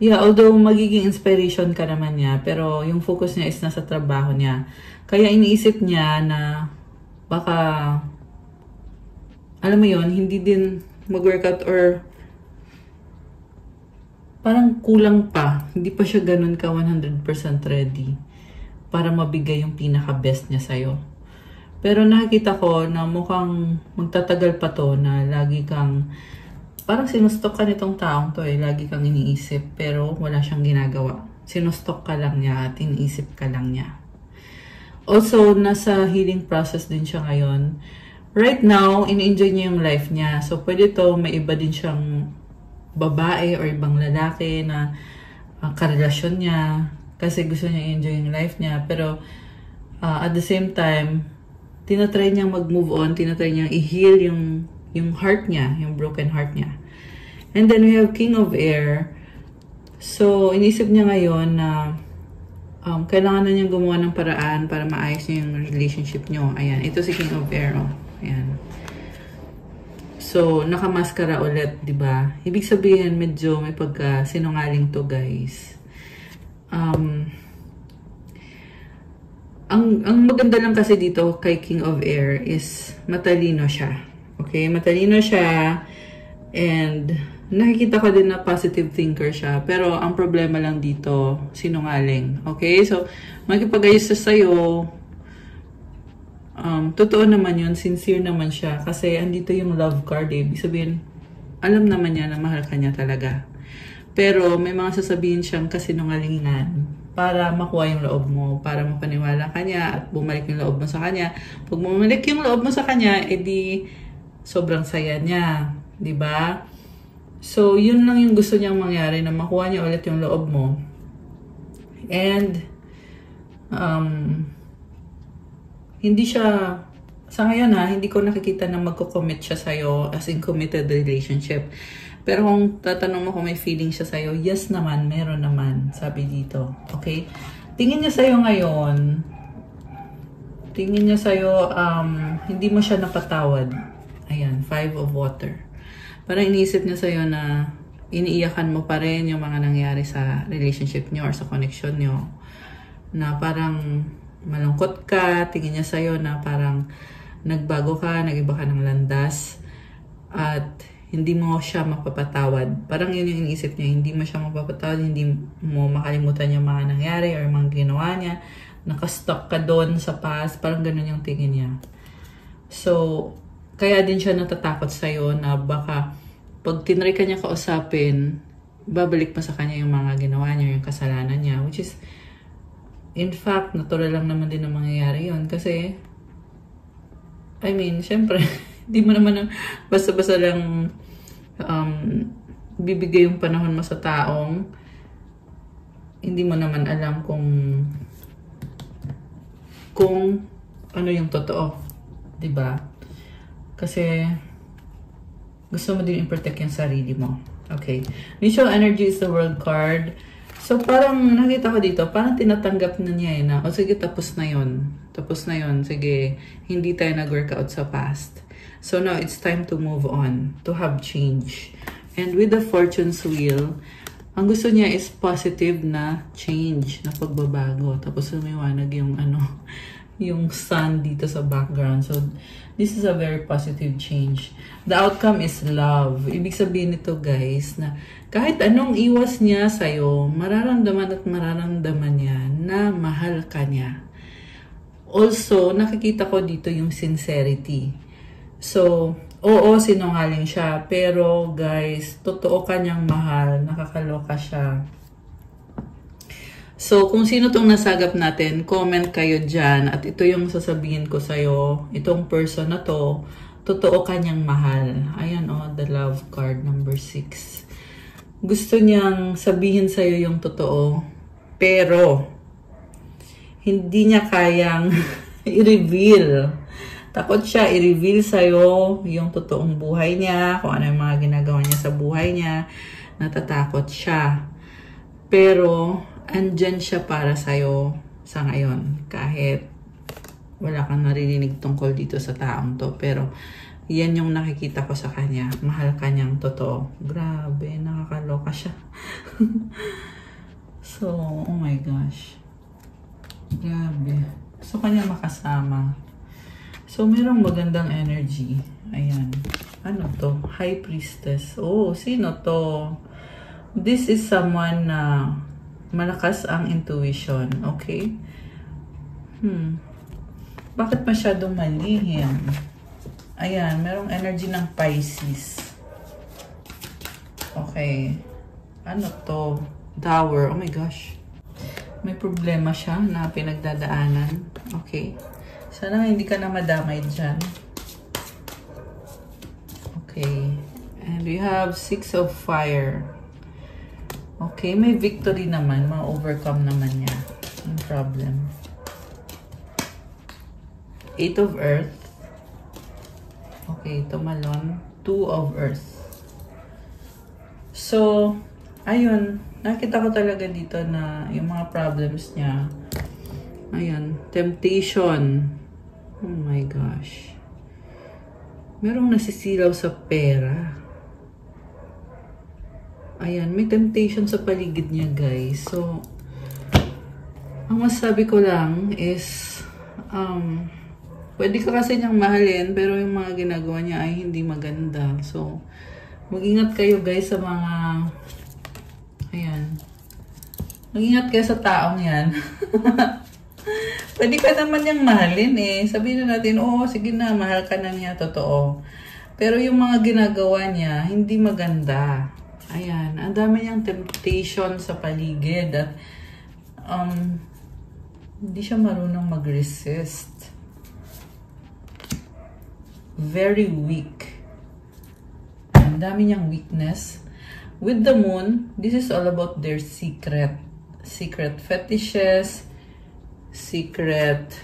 yeah, although magiging inspiration ka naman niya, pero yung focus niya is nasa trabaho niya. Kaya iniisip niya na baka, alam mo yon, hindi din mag-workout or parang kulang pa. Hindi pa siya ganun ka 100% ready para mabigay yung pinaka-best niya sa'yo. Pero nakikita ko na mukhang magtatagal pa to na lagi kang, parang sinustok ka nitong taong to eh. Lagi kang iniisip pero wala siyang ginagawa. Sinustok ka lang niya at iniisip ka lang niya. Also, nasa healing process din siya ngayon. Right now, in-enjoy niya yung life niya. So, pwede to, may iba din siyang babae or ibang lalaki na karelasyon niya kasi gusto niya i-enjoy yung life niya. Pero at the same time, tinatry niyang mag-move on, tinatry niyang i-heal yung heart niya, yung broken heart niya. And then we have King of Air. So, inisip niya ngayon na kailangan na niyang gumawa ng paraan para maayos niya yung relationship niyo. Ayan, ito si King of Air. Oh. Ayan. So, nakamaskara ulit, di ba? Ibig sabihin, medyo may pagka-sinungaling to, guys. Ang maganda lang kasi dito kay King of Air is matalino siya. Okay? Matalino siya and nakikita ko din na positive thinker siya. Pero ang problema lang dito, sinungaling. Okay? So, makipag-ayos siya sa'yo. Totoo naman yun, sincere naman siya kasi andito yung love card eh. Ibig sabihin, alam naman niya na mahal ka niya talaga. Pero may mga sasabihin siyang kasinungalingan para makuha yung loob mo, para mapaniwala ka niya at bumalik yung loob mo sa kanya. Pag bumalik yung loob mo sa kanya, edi sobrang saya niya, di ba? So, yun lang yung gusto niyang mangyari, na makuha niya ulit yung loob mo. And, hindi siya, sa ngayon hindi ko nakikita na magko-commit siya sa'yo as in committed relationship. Pero kung tatanong mo kung may feeling siya sa'yo, yes naman, meron naman, sabi dito. Okay? Tingin niya sa'yo ngayon, tingin niya sa'yo, hindi mo siya napatawad. Ayan, 5 of water. Parang iniisip niya sa'yo na iniiyakan mo pa rin yung mga nangyari sa relationship niyo or sa connection niyo. Na parang malungkot ka, tingin niya sa'yo na parang nagbago ka, nagiba ka ng landas, at hindi mo siya mapapatawad. Parang yun yung iniisip niya, hindi mo siya mapapatawad, hindi mo makalimutan yung mga nangyari or mga ginawa niya, nakastuck ka doon sa past, parang ganun yung tingin niya. So, kaya din siya natatakot sa'yo na baka pag tinry ka niya kausapin, babalik pa sa kanya yung mga ginawa niya, yung kasalanan niya, which is, in fact, natural lang naman din ang mangyayari yun. Kasi, I mean, syempre, di mo naman basta-basta lang bibigay yung panahon mo sa taong hindi mo naman alam kung ano yung totoo. Diba? Kasi, gusto mo din i-protect yung sarili mo. Okay. Mutual energy is the world card. So, parang nakita ko dito, parang tinatanggap na niya na, sige, tapos na yun. Tapos na yun. Sige, hindi tayo nag-workout sa past. So, now, it's time to move on, to have change. And with the Fortune's Wheel, ang gusto niya is positive na change, na pagbabago. Tapos, lumiwanag yung, yung sun dito sa background. So, this is a very positive change. The outcome is love. Ibig sabihin nito, guys, na kahit anong iwas niya sa'yo, mararamdaman at mararamdaman niya na mahal ka niya. Also, nakikita ko dito yung sincerity. So, Oo, sinungaling siya. Pero guys, totoo kanyang mahal. Nakakaloka siya. So, kung sino tong nasagap natin, comment kayo dyan. At ito yung sasabihin ko sa'yo. Itong person na to, totoo kanyang mahal. Ayan the love card number 6. Gusto niyang sabihin sa'yo yung totoo. Pero, hindi niya kayang i-reveal. Takot siya i-reveal sa'yo yung totoong buhay niya, kung ano yung mga ginagawa niya sa buhay niya. Natatakot siya. Pero, andyan siya para sa'yo sa ngayon. Kahit wala kang naririnig tungkol dito sa taong to. Pero, yan yung nakikita ko sa kanya. Mahal kanyang totoo. Grabe, nakakaloka siya. So, oh my gosh. Grabe. Gusto kanya makasama. So, merong magandang energy. Ayan. Ano to? High Priestess. Oh, sino to? This is someone na malakas ang intuition. Okay? Bakit masyadong malihim? Ayan. Merong energy ng Pisces. Okay. Ano to? Tower. Oh my gosh. May problema siya na pinagdadaanan. Okay. Sana hindi ka na madamay dyan. Okay. And we have 6 of Fire. Okay. May victory naman. Ma-overcome naman niya yung problem. 8 of Earth. Okay. Tumalon. 2 of Earth. So, ayun. Nakita ko talaga dito na yung mga problems niya. Ayan. Temptation. Oh my gosh. Merong nasisilaw sa pera. Ayan, may temptation sa paligid niya, guys. So, ang masasabi ko lang is, pwede ka kasi niyang mahalin, pero yung mga ginagawa niya ay hindi maganda. So, mag-ingat kayo, guys, sa mga, ayan. Mag-ingat kayo sa taong yan. Pwede ka naman niyang mahalin eh. Sabihin na natin, oo, sige na, mahal ka na niya, totoo. Pero yung mga ginagawa niya, hindi maganda. Ayan, ang dami niyang temptation sa paligid. At, hindi siya marunong mag-resist. Very weak. Ang dami niyang weakness. With the moon, this is all about their secret fetishes, secret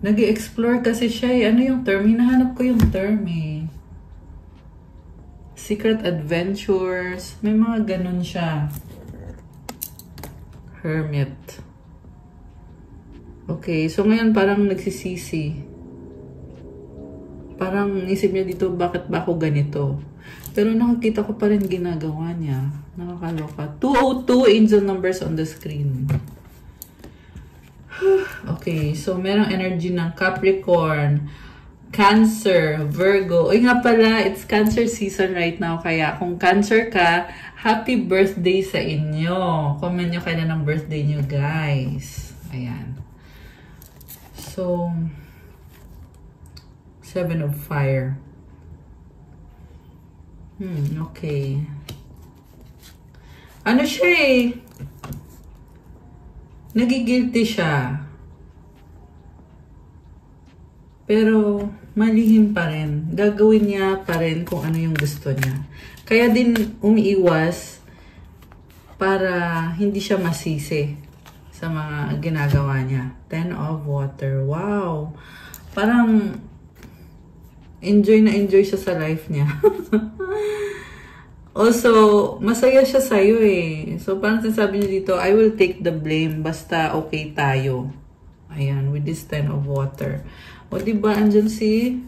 nag-explore kasi siya eh. Ano yung term? Hinahanap ko yung term eh. Secret adventures. May mga ganun siya. Hermit. Okay, so ngayon parang nagsisisi. Parang isip niya dito, bakit ba ako ganito? Pero nakakita ko pa rin ginagawa niya. Nakakaloka. 202 angel numbers on the screen. Okay, so merong energy ng Capricorn, Cancer, Virgo. Uy nga pala, it's Cancer season right now. Kaya kung Cancer ka, happy birthday sa inyo. Comment nyo kailan ng birthday nyo, guys. Ayan. So, 7 of Fire. Okay. Ano siya eh? Nagigilty siya. Pero, malihim pa rin. Gagawin niya pa rin kung ano yung gusto niya. Kaya din umiiwas para hindi siya masisi sa mga ginagawa niya. 10 of Water. Wow! Parang enjoy na enjoy siya sa life niya. Also, masaya siya sa'yo eh. So, parang sinasabi niya dito, I will take the blame basta okay tayo. Ayan, with this 10 of Water. O, diba, andyan si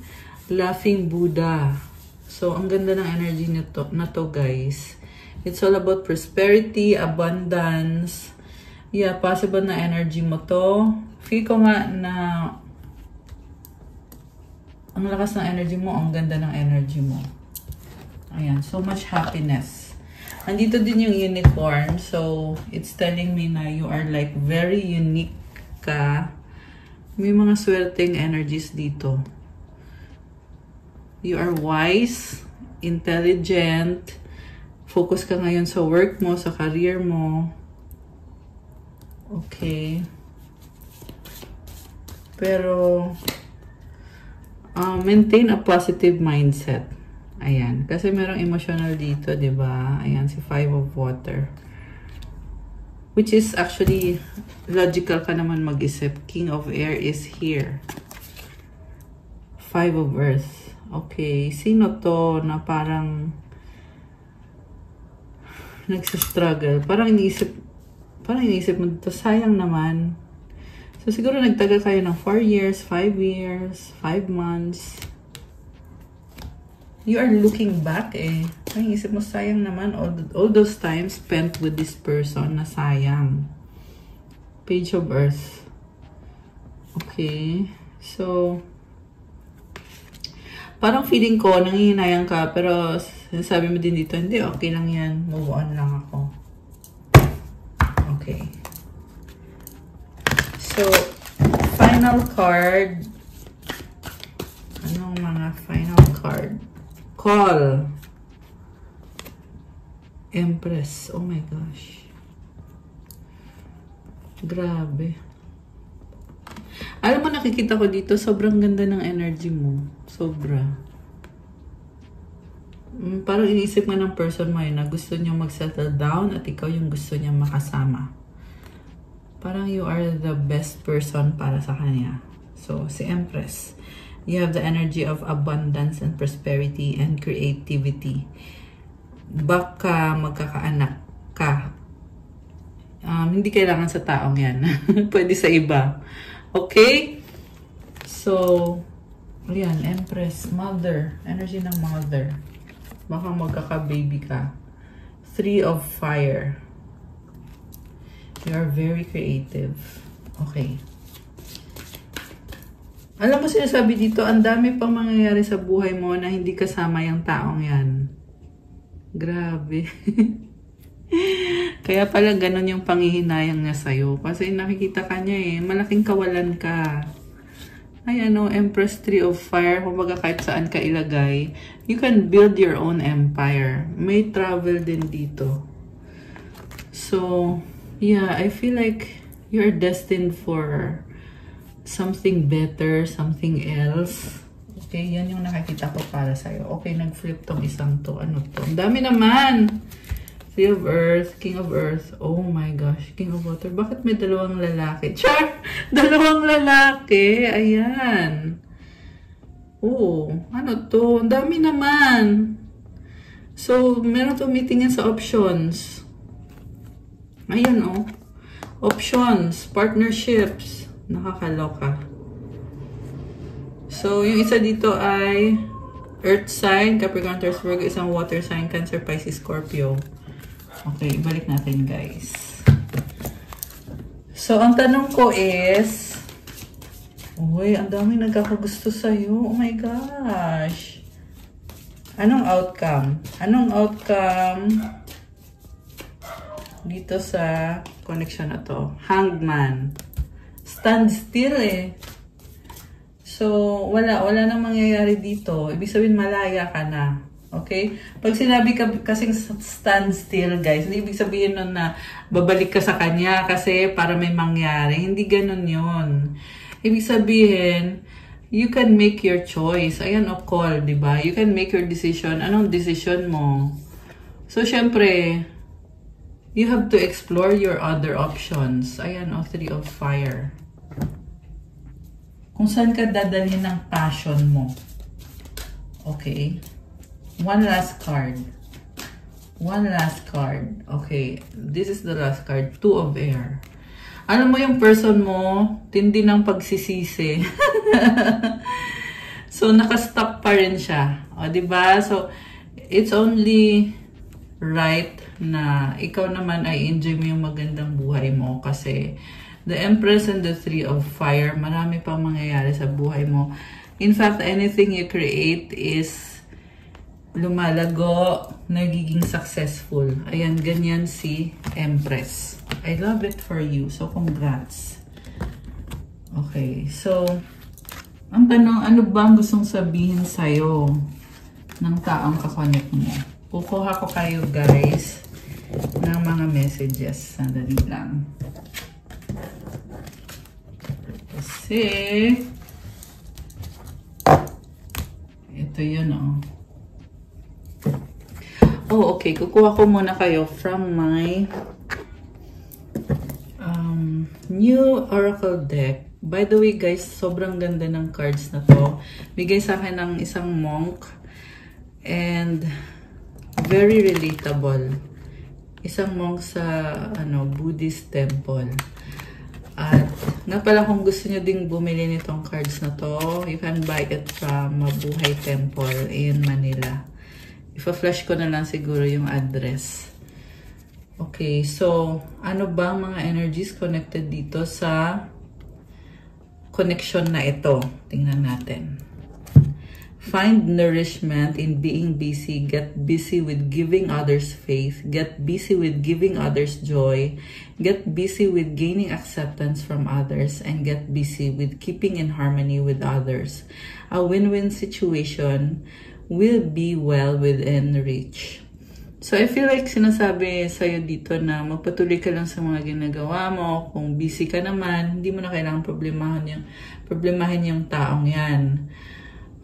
Laughing Buddha. So, ang ganda ng energy na to, guys. It's all about prosperity, abundance. Yeah, possible na energy mo to. Feel ko nga na ang lakas ng energy mo, ang ganda ng energy mo. Ayan, so much happiness. Andito din yung unicorn. So, it's telling me na you are like very unique ka, may mga swerteng energies dito. You are wise, intelligent, focus ka ngayon sa work mo, sa career mo. Okay. Pero, maintain a positive mindset. Ayan. Kasi merong emotional dito, diba? Ayan, si 5 of water. Which is actually, logical ka naman mag-isip. King of air is here. 5 of earth. Okay. Sino to na parang nagsistruggle? Parang iniisip mo dito, sayang naman. So, siguro nagtagal kayo ng 4 years, 5 years, 5 months. You are looking back eh. Ang isip mo, sayang naman all those times spent with this person na sayang. Page of Earth. Okay. So, parang feeling ko, nangihinayang ka, pero sabi mo din dito, hindi, okay lang yan. Move on lang ako. Okay. So, final card. Anong mga final card? Call. Empress. Oh my gosh. Grabe. Alam mo, nakikita ko dito, sobrang ganda ng energy mo. Sobra. Parang iniisip nga ng person mo na gusto niya mag-settle down at ikaw yung gusto niya makasama. Parang you are the best person para sa kanya. So, si Empress. You have the energy of abundance and prosperity and creativity. Baka magkakaanak ka. Hindi kailangan sa taong yan. Pwede sa iba. Okay? So, ayan, Empress, Mother. Energy ng Mother. Baka magkaka-baby ka. 3 of Fire. You are very creative. Okay. Alam mo, sinasabi dito, ang dami pang mangyayari sa buhay mo na hindi kasama yung taong yan. Grabe. Kaya pala ganun yung panghihinayang niya sa'yo. Kasi nakikita ka niya eh, malaking kawalan ka. Ay ano, Empress 3 of Fire, kumbaga kahit saan ka ilagay, you can build your own empire. May travel din dito. So, yeah, I feel like you're destined for something better, something else. Okay, yan yung nakikita ko para sa'yo. Okay, nag-flip tong isang to. Ano to? Ang dami naman! 3 of Earth, King of Earth. Oh my gosh, King of Water. Bakit may dalawang lalaki? Char! Dalawang lalaki! Ayan. Oh, ano to? Ang dami naman. So, meron tumitingin sa options. Ayan oh. Options, partnerships. Nakakaloka. So, yung isa dito ay Earth sign, Capricorn, Taurus, Virgo, isang water sign, Cancer, Pisces, Scorpio. Okay, balik natin guys. So, ang tanong ko is, uy, ang dami nagkakagusto sa'yo. Oh my gosh. Anong outcome? Anong outcome dito sa connection na to? Hanged Man. Stand still eh. So, wala nang mangyayari dito. Ibig sabihin, malaya ka na. Okay? Pag sinabi ka kasing stand still, guys, hindi ibig sabihin nun na babalik ka sa kanya kasi para may mangyari. Hindi ganun yun. Ibig sabihin, you can make your choice. Ayan, o call, diba? You can make your decision. Anong decision mo? So, syempre, you have to explore your other options. Ayan, o 3 of Fire. Kung saan ka dadalhin ng passion mo. Okay. One last card. One last card. Okay. This is the last card. 2 of Air. Alam mo yung person mo, tindi ng pagsisisi. So, nakastuck pa rin siya. O, diba? So, it's only right na ikaw naman ay enjoy mo yung magandang buhay mo kasi the Empress and the 3 of Fire, marami pang mangyayari sa buhay mo. In fact, anything you create is lumalago, nagiging successful. Ayan, ganyan si Empress. I love it for you. So, congrats. Okay, so, ang tanong, ano ba ang gustong sabihin sa'yo ng taong kakonect mo? Kukuha ko kayo guys ng mga messages. Sandali lang. Kasi, ito yun oh, okay. Kukuha ko muna kayo from my new Oracle deck. By the way guys, sobrang ganda ng cards na to. Bigay sa akin ng isang monk and very relatable. Isang monk sa Buddhist temple. At nga pala, kung gusto nyo ding bumili nitong cards na to, you can buy it from Mabuhay Temple in Manila. Ipa-flash ko na lang siguro yung address. Okay, so ano ba ang mga energies connected dito sa connection na ito? Tingnan natin. Find nourishment in being busy. Get busy with giving others faith. Get busy with giving others joy. Get busy with gaining acceptance from others. And get busy with keeping in harmony with others. A win-win situation will be well within reach. So, I feel like sinasabi sa'yo dito na magpatuloy ka lang sa mga ginagawa mo. Kung busy ka naman, hindi mo na kailangan problemahin yung taong yan.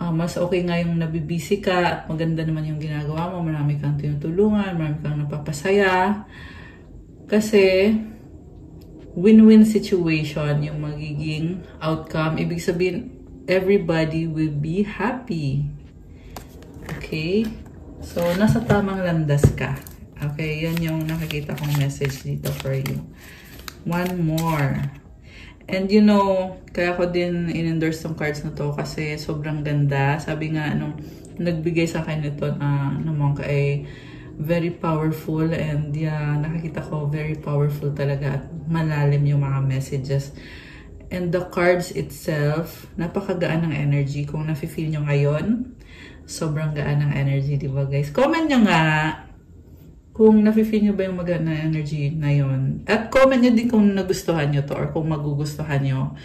Mas okay nga yung nabibisi ka at maganda naman yung ginagawa mo. Marami kang tinutulungan, marami kang napapasaya. Kasi, win-win situation yung magiging outcome. Ibig sabihin, everybody will be happy. Okay? So, nasa tamang landas ka. Okay, yan yung nakikita kong message dito for you. One more. And you know, kaya ko din in-endorse tong cards na to kasi sobrang ganda. Sabi nga, nagbigay sa akin ito na monk ay very powerful. And yeah, nakikita ko very powerful talaga at malalim yung mga messages. And the cards itself, napakagaan ng energy. Kung nafe-feel nyo ngayon, sobrang gaan ng energy, diba guys? Comment nyo nga kung nafe-feel nyo ba yung magaan na energy na yun. At comment nyo din kung nagustuhan nyo to or kung magugustuhan nyo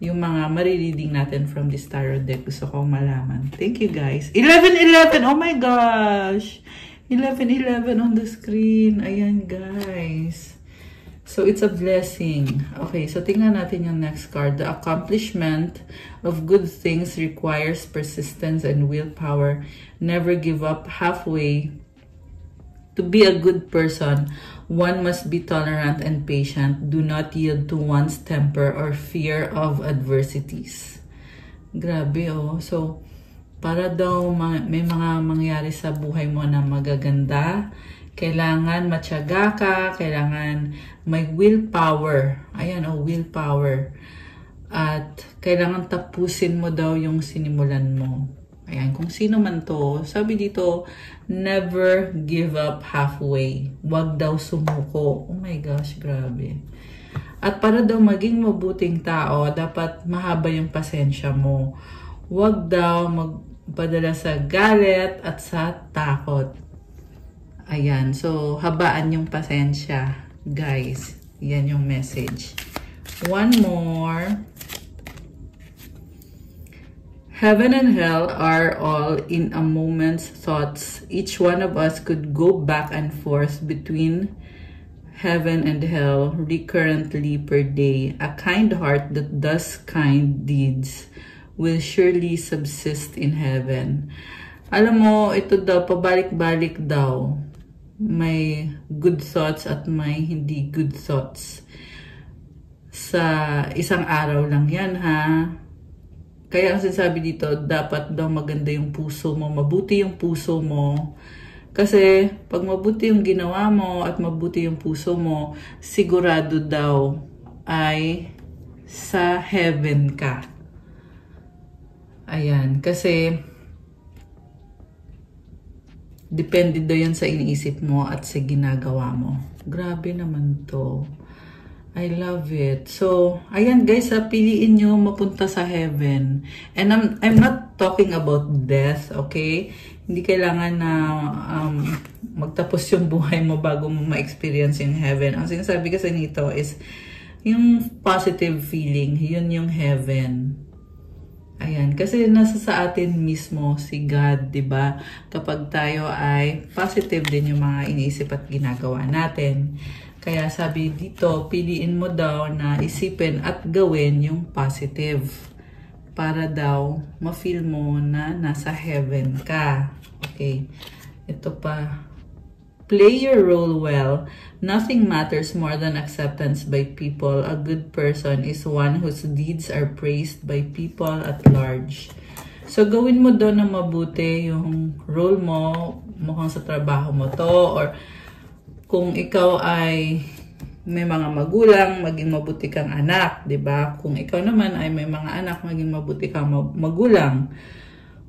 yung mga marireading natin from this tarot deck. Gusto kong malaman. Thank you guys. 11-11! Oh my gosh! 11-11 on the screen. Ayan guys. So, it's a blessing. Okay, so tingnan natin yung next card. The accomplishment of good things requires persistence and willpower. Never give up halfway. To be a good person, one must be tolerant and patient. Do not yield to one's temper or fear of adversities. Grabe, oh. So, para daw may mga mangyari sa buhay mo na magaganda, kailangan matyaga ka, kailangan may willpower. Ayan, willpower. At kailangan tapusin mo daw yung sinimulan mo. Ayan, kung sino man to, sabi dito, never give up halfway. Huwag daw sumuko. Oh my gosh, grabe. At para daw maging mabuting tao, dapat mahaba yung pasensya mo. Huwag daw magpadala sa galit at sa takot. Ayan, so habaan yung pasensya, guys. Yan yung message. One more. Heaven and hell are all in a moment's thoughts. Each one of us could go back and forth between heaven and hell recurrently per day. A kind heart that does kind deeds will surely subsist in heaven. Alam mo, ito daw, pabalik-balik daw. May good thoughts at may hindi good thoughts. Sa isang araw lang yan, ha? Kaya ang sinasabi dito, dapat daw maganda yung puso mo, mabuti yung puso mo. Kasi pag mabuti yung ginawa mo at mabuti yung puso mo, sigurado daw ay sa heaven ka. Ayan, kasi depende daw yan sa iniisip mo at sa ginagawa mo. Grabe naman to. I love it. So, ayan guys, piliin nyo mapunta sa heaven. And I'm not talking about death, okay? Hindi kailangan na magtapos yung buhay mo bago mo ma-experience yung heaven. Ang sinasabi kasi nito is yung positive feeling, yun yung heaven. Ayan, kasi nasa sa atin mismo si God, 'di ba? Kapag tayo ay positive din yung mga iniisip at ginagawa natin. Kaya sabi dito, piliin mo daw na isipin at gawin yung positive para daw ma-feel mo na nasa heaven ka. Okay. Ito pa. Play your role well. Nothing matters more than acceptance by people. A good person is one whose deeds are praised by people at large. So, gawin mo doon na mabuti yung role mo, mukhang sa trabaho mo to, or kung ikaw ay may mga magulang, maging mabuti kang anak, 'di ba? Kung ikaw naman ay may mga anak, maging mabuti kang magulang.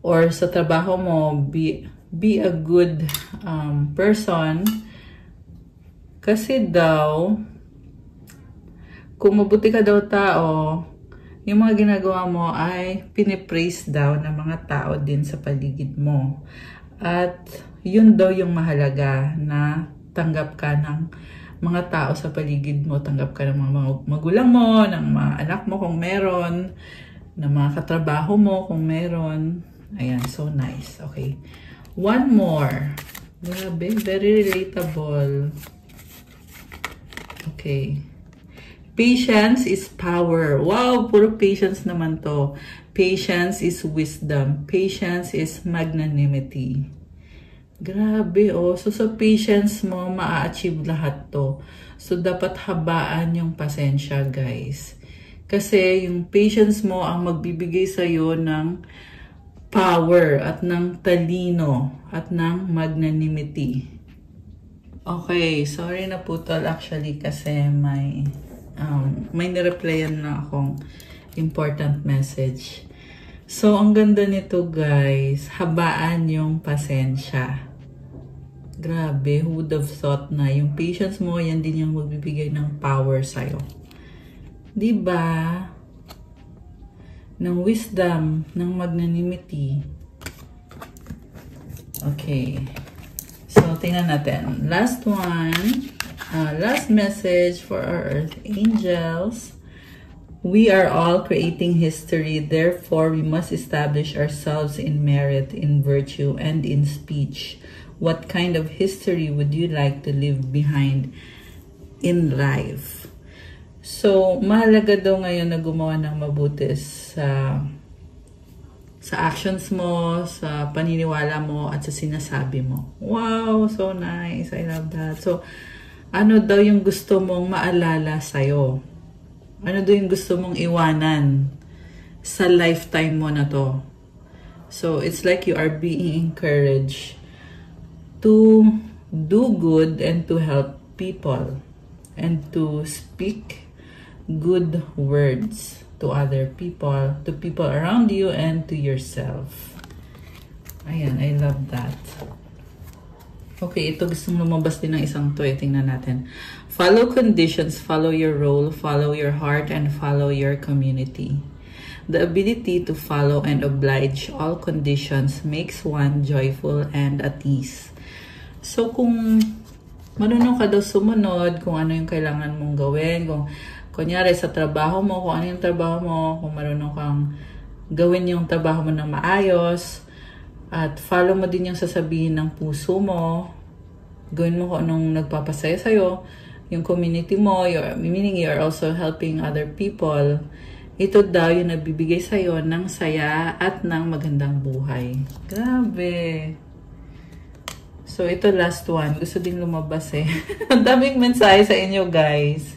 Or sa trabaho mo, be a good person. Kasi daw, kung mabuti ka daw tao, yung mga ginagawa mo ay pinipraise daw ng mga tao din sa paligid mo. At yun daw yung mahalaga, na tanggap ka ng mga tao sa paligid mo, tanggap ka ng mga magulang mo, ng mga anak mo kung meron, ng mga katrabaho mo kung meron. Ayan, so nice. Okay. One more. Grabe, very relatable. Okay. Patience is power. Wow, puro patience naman to. Patience is wisdom. Patience is magnanimity. Grabe, oh. So, sa patience mo, maa-achieve lahat to. So, dapat habaan yung pasensya, guys. Kasi, yung patience mo ang magbibigay sa'yo ng power at ng talino at ng magnanimity. Okay, sorry na putol actually kasi may nireplyan na akong important message. So, ang ganda nito guys, habaan yung pasensya. Grabe, who would have thought na yung patience mo, yan din yung magbibigay ng power sa'yo. Diba? Ng wisdom, ng magnanimity. Okay. So, tingnan natin. Last one. Last message for our Earth Angels. We are all creating history. Therefore, we must establish ourselves in merit, in virtue, and in speech. What kind of history would you like to leave behind in life? So, mahalaga daw ngayon na gumawa ng mabuti sa actions mo, sa paniniwala mo, at sa sinasabi mo. Wow, so nice. I love that. So, ano daw yung gusto mong maalala sa'yo? Ano daw yung gusto mong iwanan sa lifetime mo na to? So, it's like you are being encouraged to do good and to help people and to speak good words to other people, to people around you, and to yourself. Ayan, I love that. Okay, ito gustong lumabas din ng isang to. Tingnan natin. Follow conditions, follow your role, follow your heart, and follow your community. The ability to follow and oblige all conditions makes one joyful and at ease. So, kung marunong ka daw sumunod, kung ano yung kailangan mong gawin, kung kunyari sa trabaho mo, kung ano yung trabaho mo, kung marunong kang gawin yung trabaho mo na maayos, at follow mo din yung sasabihin ng puso mo, gawin mo kung anong nagpapasaya sa'yo, yung community mo, meaning you're also helping other people. Ito daw yung nabibigay sa'yo ng saya at ng magandang buhay. Grabe! So, ito last one. Gusto din lumabas eh. Ang daming mensahe sa inyo, guys.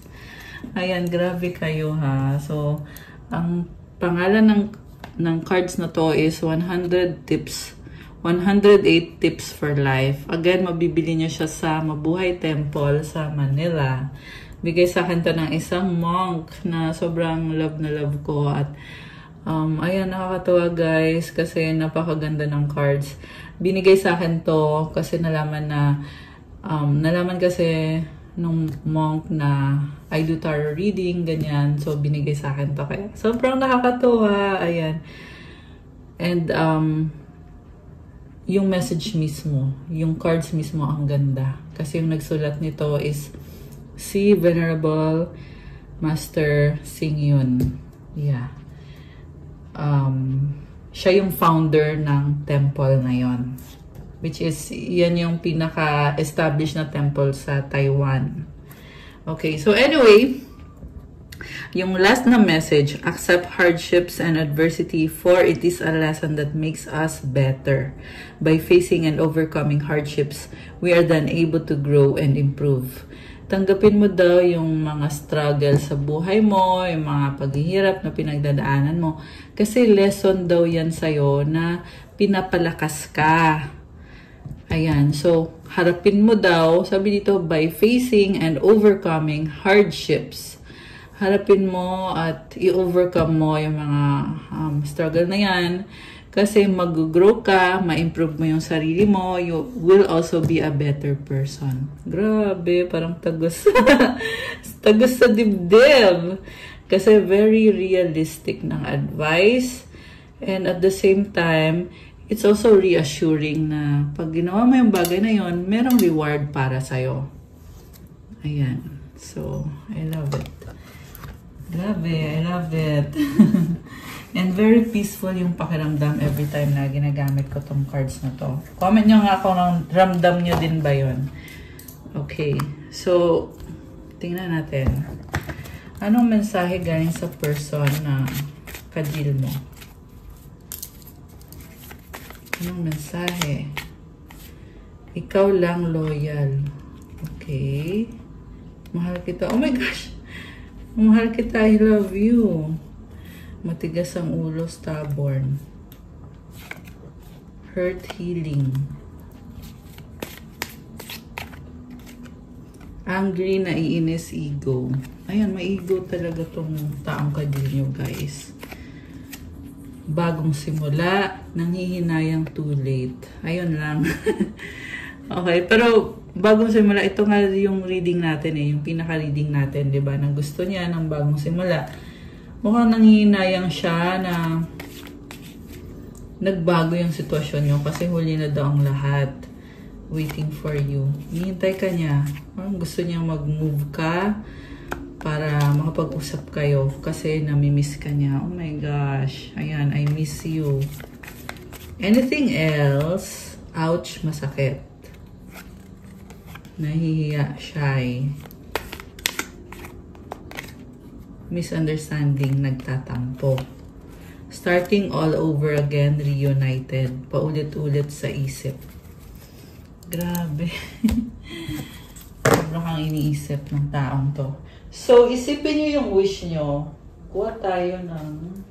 Ayan, grabe kayo ha. So, ang pangalan ng cards na to is 100 tips. 108 tips for life. Again, mabibili nyo siya sa Mabuhay Temple sa Manila. Bigay sa akin to ng isang monk na sobrang love na love ko. At ayan, nakakatawa guys kasi napakaganda ng cards. Binigay sa akin to kasi nalaman kasi nung monk na I do tarot reading, ganyan. So, binigay sa akin to. Kaya sobrang nakakatawa. Ayan. And, yung message mismo, yung cards mismo ang ganda. Kasi yung nagsulat nito is si Venerable Master Sing Yun. Yeah. Siya yung founder ng temple na yon, which is, yan yung pinaka-established na temple sa Taiwan. Okay, so anyway, yung last na message, accept hardships and adversity, for it is a lesson that makes us better. By facing and overcoming hardships, we are then able to grow and improve. Tanggapin mo daw yung mga struggle sa buhay mo, yung mga paghihirap na pinagdadaanan mo. Kasi lesson daw yan sa'yo na pinapalakas ka. Ayan, so harapin mo daw, sabi dito, by facing and overcoming hardships. Harapin mo at i-overcome mo yung mga struggle na yan. Kasi mag-grow ka, ma-improve mo yung sarili mo, you will also be a better person. Grabe, parang tagus. Tagus sa dibdib. Kasi very realistic ng advice. And at the same time, it's also reassuring na pag ginawa mo yung bagay na yon, merong reward para sa'yo. Ayan. So, I love it. Grabe, I love it. And very peaceful yung pakiramdam every time na ginagamit ko tong cards na to. Comment nyo nga kung ramdam nyo din ba yun. Okay. So, tingnan natin. Anong mensahe galing sa person na kadil mo? Anong mensahe? Ikaw lang loyal. Okay. Mahal kita. Oh my gosh! Mahal kita. I love you. Matigas ang ulo, stubborn. Hurt, healing. Angry, naiinis, ego. Ayan, may ego talaga tong taong kadil nyo, guys. Bagong simula, nanghihinayang too late. Ayun lang. Okay, pero bagong simula, ito nga yung reading natin yung pinaka-reading natin, diba? Nang gusto niya ng bagong simula. Mukhang nanghihinayang siya na nagbago yung sitwasyon nyo kasi huli na daw ang lahat. Waiting for you. Hihintay ka niya. Parang gusto niya mag-move ka para makapag-usap kayo kasi namimiss ka niya. Oh my gosh. Ayan, I miss you. Anything else? Ouch, masakit. Nahihiya, shy. Misunderstanding, nagtatampo. Starting all over again, reunited. Paulit-ulit sa isip. Grabe. Sobrang kang iniisip ng taong to. So, isipin nyo yung wish nyo. Kuha tayo ng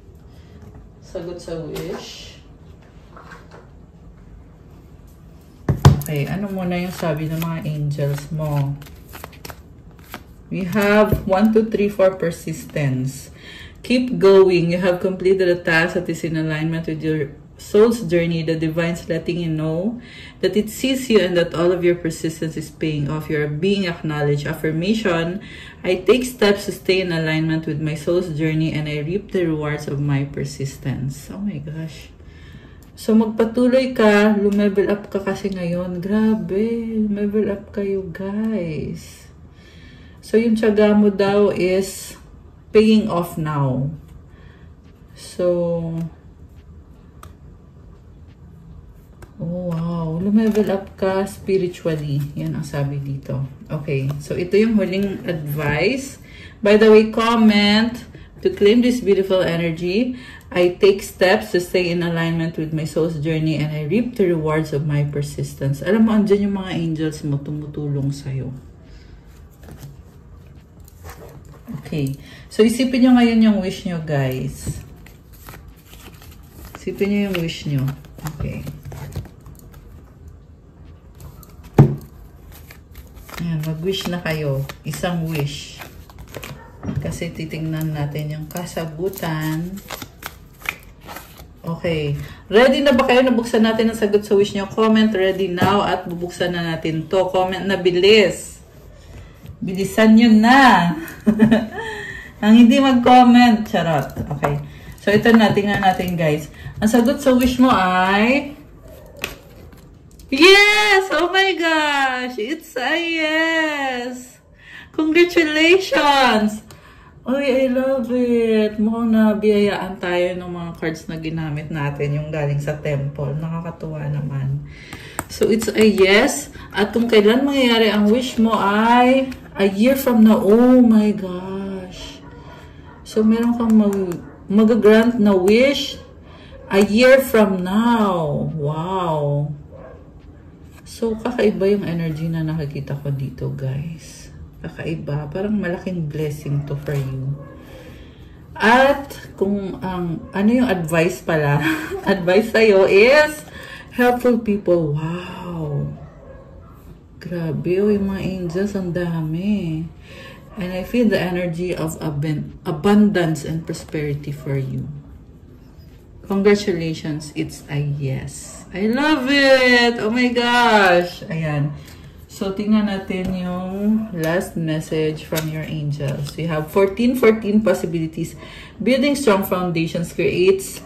sagot sa wish. Okay, ano muna yung sabi ng mga angels mo? We have 1, 2, 3, 4 persistence. Keep going. You have completed a task that is in alignment with your soul's journey. The divine's letting you know that it sees you and that all of your persistence is paying off. You are being acknowledged. Affirmation. I take steps to stay in alignment with my soul's journey and I reap the rewards of my persistence. Oh my gosh. So, magpatuloy ka. Lumevel up ka kasi ngayon. Grabe. Lumevel up kayo, guys. So, yung tiyaga mo daw is paying off now. So, oh wow, lumevel up ka spiritually. Yan ang sabi dito. Okay, so ito yung huling advice. By the way, comment to claim this beautiful energy. I take steps to stay in alignment with my soul's journey and I reap the rewards of my persistence. Alam mo, andyan yung mga angels mo tumutulong sa'yo. Okay. So, isipin nyo ngayon yung wish nyo, guys. Isipin nyo yung wish nyo. Okay. Ayan, mag-wish na kayo. Isang wish. Kasi titingnan natin yung kasagutan. Okay. Ready na ba kayo? Nabuksan natin ang sagot sa wish nyo. Comment ready now at bubuksan na natin to. Comment na bilis. Bilisan nyo na. Ang hindi mag-comment. Charot. Okay. So, ito na. Tingnan natin, guys. Ang sagot sa wish mo ay... Yes! Oh my gosh! It's a yes! Congratulations! Ay, I love it! Mukhang nabiyayaan tayo ng mga cards na ginamit natin, yung galing sa temple. Nakakatuwa naman. So, it's a yes. At kung kailan mangyayari ang wish mo ay a year from now. Oh my gosh! So, meron kang mag-grant na wish a year from now. Wow! So, kakaiba yung energy na nakikita ko dito, guys. Kakaiba. Parang malaking blessing to for you. At kung ano yung advice pala, advice sa'yo is helpful people. Wow! Grabe, yung mga angels, ang dami. And I feel the energy of abundance and prosperity for you. Congratulations, it's a yes. I love it! Oh my gosh! Ayan. So, tingnan natin yung last message from your angels. We have 14 possibilities. Building strong foundations creates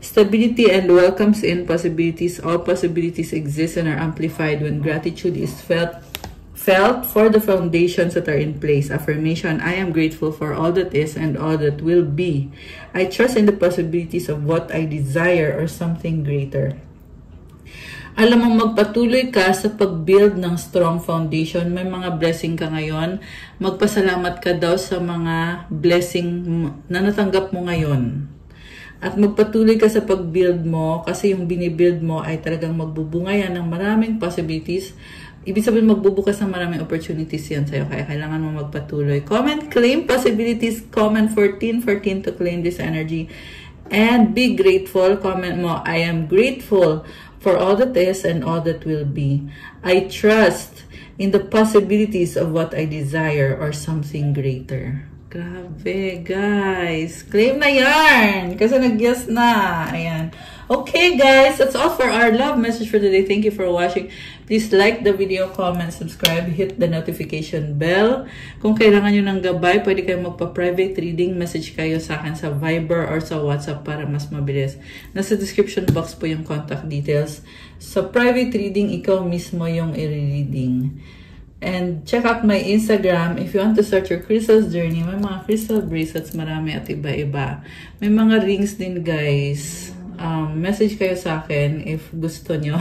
stability and welcomes in possibilities. All possibilities exist and are amplified when gratitude is felt for the foundations that are in place. Affirmation, I am grateful for all that is and all that will be. I trust in the possibilities of what I desire or something greater. Alam mo, magpatuloy ka sa pag-build ng strong foundation. May mga blessing ka ngayon. Magpasalamat ka daw sa mga blessing na natanggap mo ngayon. At magpatuloy ka sa pag-build mo kasi yung binibuild mo ay talagang magbubunga yan ng maraming possibilities. Ibig sabihin, magbubukas ng maraming opportunities yan sa'yo. Kaya kailangan mo magpatuloy. Comment, claim possibilities. Comment 14 to claim this energy. And be grateful. Comment mo, I am grateful for all that is and all that will be. I trust in the possibilities of what I desire or something greater. Grabe, guys. Claim na yarn! Kasi nag-guess na. Ayan. Okay, guys. That's all for our love message for today. Thank you for watching. Please like the video, comment, subscribe, hit the notification bell. Kung kailangan nyo ng gabay, pwede kayo magpa-private reading. Message kayo sa akin sa Viber or sa WhatsApp para mas mabilis. Nasa description box po yung contact details. Sa private reading, ikaw mismo yung i-reading. And check out my Instagram if you want to start your crystals journey. May mga crystal bracelets, marami at iba-iba. May mga rings din, guys. Message kayo sa akin if gusto nyo.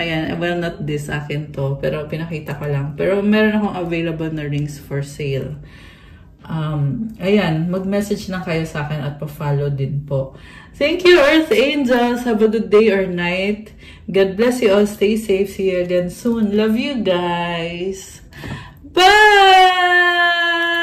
Ayan, well, not this, akin to. Pero pinakita ko lang. Pero meron akong available na rings for sale. Ayan, mag-message na kayo sa akin at pa-follow din po. Thank you, Earth Angels. Have a good day or night. God bless you all. Stay safe. See you again soon. Love you guys. Bye!